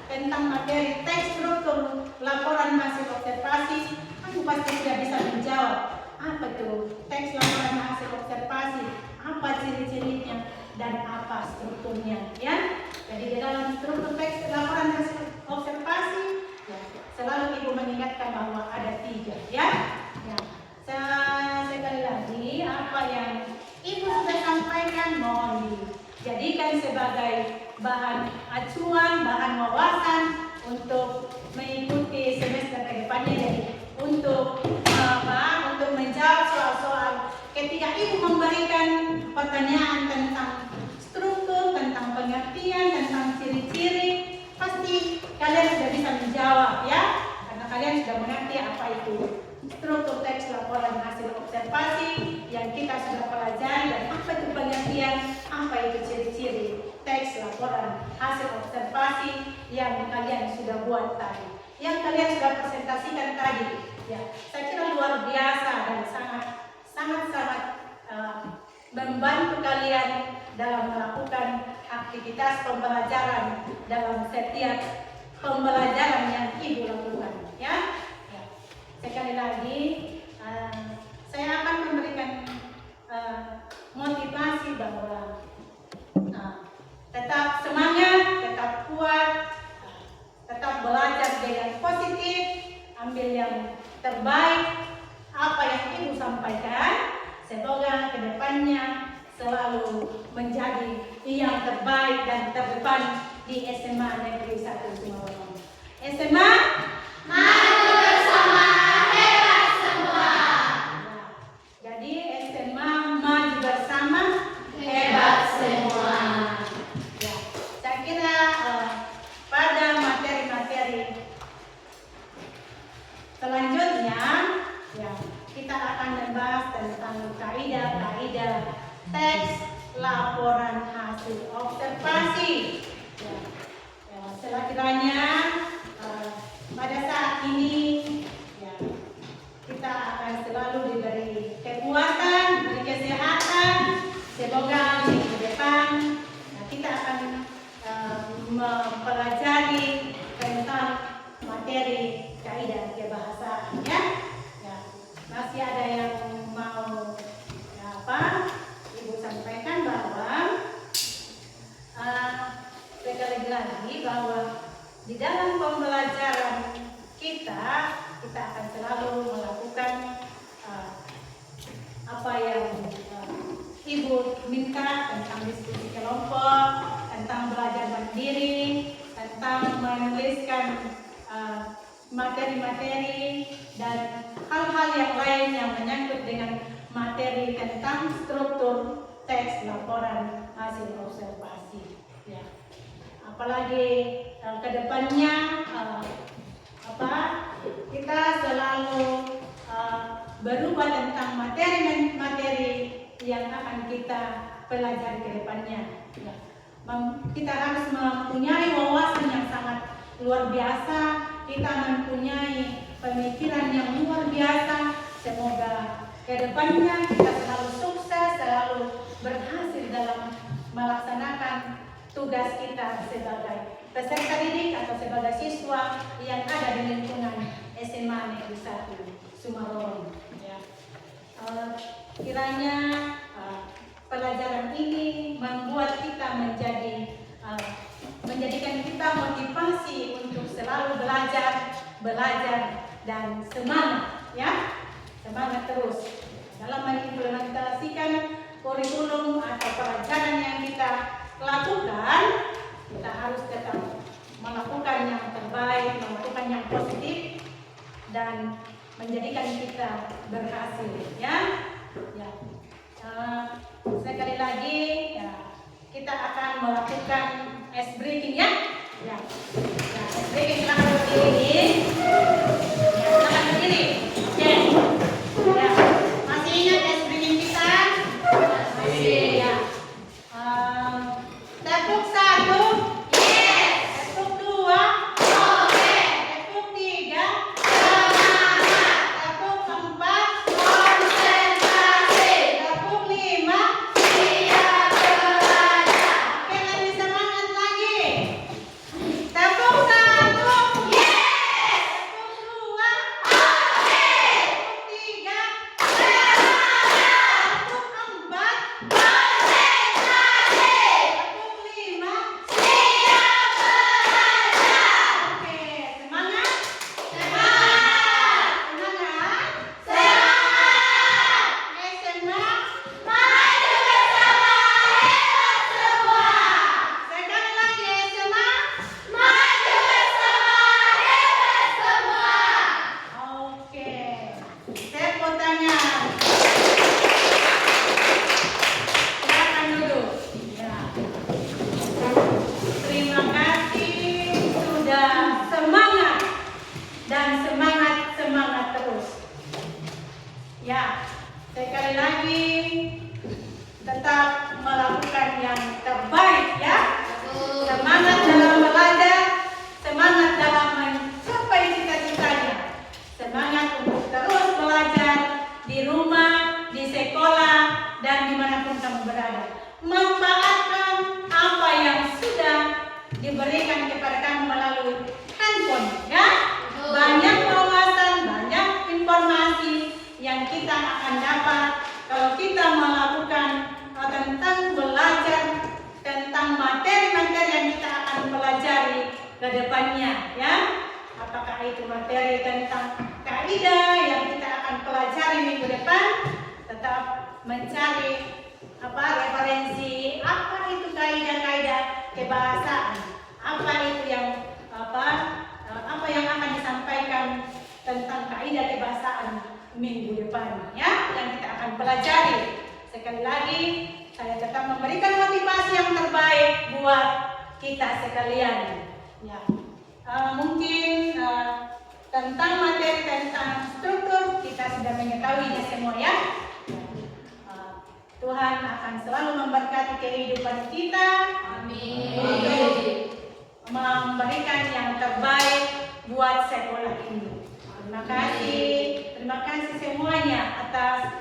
tentang materi teks struktur laporan hasil observasi, kamu pasti sudah bisa menjawab apa itu teks laporan hasil observasi, apa ciri-cirinya dan apa strukturnya, ya. Jadi di dalam struktur teks laporan hasil observasi, ya, selalu Ibu mengingatkan bahwa ada 3, ya. Sekali lagi, apa yang Ibu sudah sampaikan mohon dijadikan sebagai bahan acuan, bahan wawasan untuk mengikuti semester kedepannya. Jadi untuk menjawab soal-soal ketika Ibu memberikan pertanyaan tentang struktur, tentang pengertian, tentang ciri-ciri, pasti kalian sudah bisa menjawab, ya, karena kalian sudah mengerti apa itu struktur teks laporan hasil observasi yang kita sudah pelajari dan apa itu pengertian, apa itu ciri-ciri teks laporan hasil observasi yang kalian sudah buat tadi, yang kalian sudah presentasikan tadi, ya. Saya kira luar biasa dan sangat membantu kalian dalam melakukan aktivitas pembelajaran dalam setiap pembelajaran yang Ibu lakukan, ya. Sekali lagi, saya akan memberikan motivasi bahwa tetap semangat, tetap kuat, tetap belajar dengan positif, ambil yang terbaik apa yang Ibu sampaikan. Semoga kedepannya selalu menjadi yang terbaik dan terdepan di SMA Negeri 1 Sumawang. SMA maju bersama, hebat semua. Jadi SMA maju bersama, hebat semua. Ya, saya kira pada materi-materi selanjutnya, ya, kita akan membahas tentang kaidah-kaidah teks laporan hasil observasi. Ya, sekiranya pada saat ini, ya, kita akan selalu diberi kekuatan, diberi kesehatan. Semoga minggu depan kita akan mempelajari tentang materi kaidah kebahasaan, ya. Masih ada Ibu minta tentang diskusi kelompok, tentang belajar mandiri, tentang menuliskan materi-materi dan hal-hal yang lain yang menyangkut dengan materi tentang struktur teks laporan hasil observasi. Ya. Apalagi kedepannya kita selalu berubah tentang materi-materi yang akan kita pelajari ke depannya. Ya. Kita harus mempunyai wawasan yang sangat luar biasa, kita mempunyai pemikiran yang luar biasa. Semoga ke depannya kita selalu sukses, selalu berhasil dalam melaksanakan tugas kita sebagai peserta didik atau sebagai siswa yang ada di lingkungan SMA Negeri 1 Sumaroon. Ya. Kiranya pelajaran ini membuat kita menjadikan kita motivasi untuk selalu belajar dan semangat, ya, semangat terus dalam mengimplementasikan kurikulum atau pelajaran yang kita lakukan. Kita harus tetap melakukan yang terbaik, melakukan yang positif dan menjadikan kita berhasil, ya. Ya. Sekali lagi, ya, kita akan melakukan ice breaking, ya. Ya. Ya, ice breaking silahkan berdiri. Ya, silahkan berdiri. Oke. Ya. Masih ingat ice breaking kita? Masih. Ya. Tepuk 1. Yes. Tepuk 2. Oke. Tepuk 3. Semangat. Tepuk 4. Konsentrasi. Tepuk 5. Siap belajar. Oke, lebih semangat lagi. Tepuk 1. Yes. Tepuk 2. Oke. Tepuk 3. Semangat. Tepuk 4. Konsentrasi. Tepuk 5. Siap belajar. Oke, semangat. Semangat. Semangat. Semangat. SMA maju bersama, hebat semua. Sekali lagi, SMA maju bersama, hebat semua. Oke, tepuk tangan. Silakan duduk. Ya. Terima kasih sudah semangat dan semangat terus. Ya, sekali lagi tetap melakukan yang terbaik, ya. Semangat dalam belajar, semangat dalam mencapai cita-citanya, semangat untuk terus belajar di rumah, di sekolah, dan dimanapun kamu berada. Manfaatkan apa yang sudah diberikan kepada kamu melalui handphone, ya. Banyak wawasan, banyak informasi yang kita akan dapat kalau kita melakukan tentang belajar tentang materi-materi yang kita akan pelajari ke depannya, ya. Apakah itu materi tentang kaidah yang kita akan pelajari minggu depan, tetap mencari referensi apa itu kaidah-kaidah kebahasaan, apa itu yang apa yang akan disampaikan tentang kaidah kebahasaan minggu depan, ya, yang kita akan pelajari. Sekali lagi, saya tetap memberikan motivasi yang terbaik buat kita sekalian. Ya, mungkin tentang materi tentang struktur kita sudah mengetahuinya semua, ya. Tuhan akan selalu memberkati kehidupan kita. Amin. Untuk memberikan yang terbaik buat sekolah ini. Terima kasih semuanya atas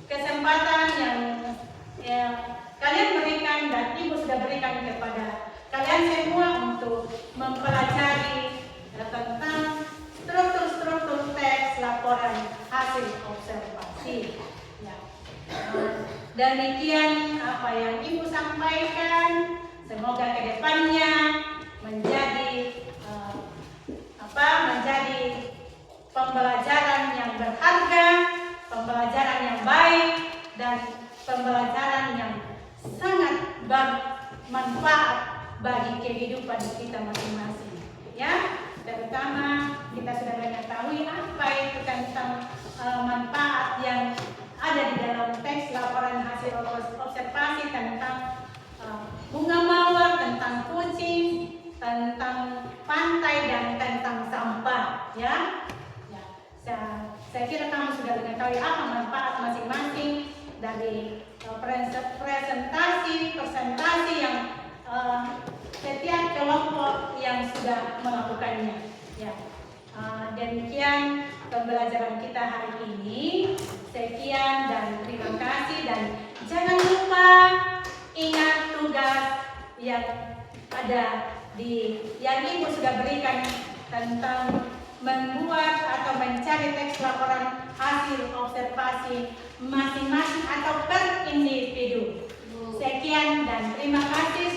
kesempatan yang kalian berikan dan Ibu sudah berikan kepada kalian semua untuk mempelajari tentang struktur teks laporan hasil observasi. Ya. Demikian apa yang Ibu sampaikan. Semoga kedepannya menjadi pembelajaran yang berharga, pembelajaran kehidupan kita masing-masing. Ya, terutama kita sudah mengetahui apa itu tentang manfaat yang ada di dalam teks laporan hasil observasi tentang bunga mawar, tentang kucing, tentang pantai, dan tentang sampah. Ya, saya kira kamu sudah mengetahui apa manfaat masing-masing dari presentasi yang setiap kelompok yang sudah melakukannya. Ya, demikian pembelajaran kita hari ini. Sekian dan terima kasih, dan jangan lupa ingat tugas yang ada yang Ibu sudah berikan tentang membuat atau mencari teks laporan hasil observasi masing-masing atau per individu. Sekian dan terima kasih.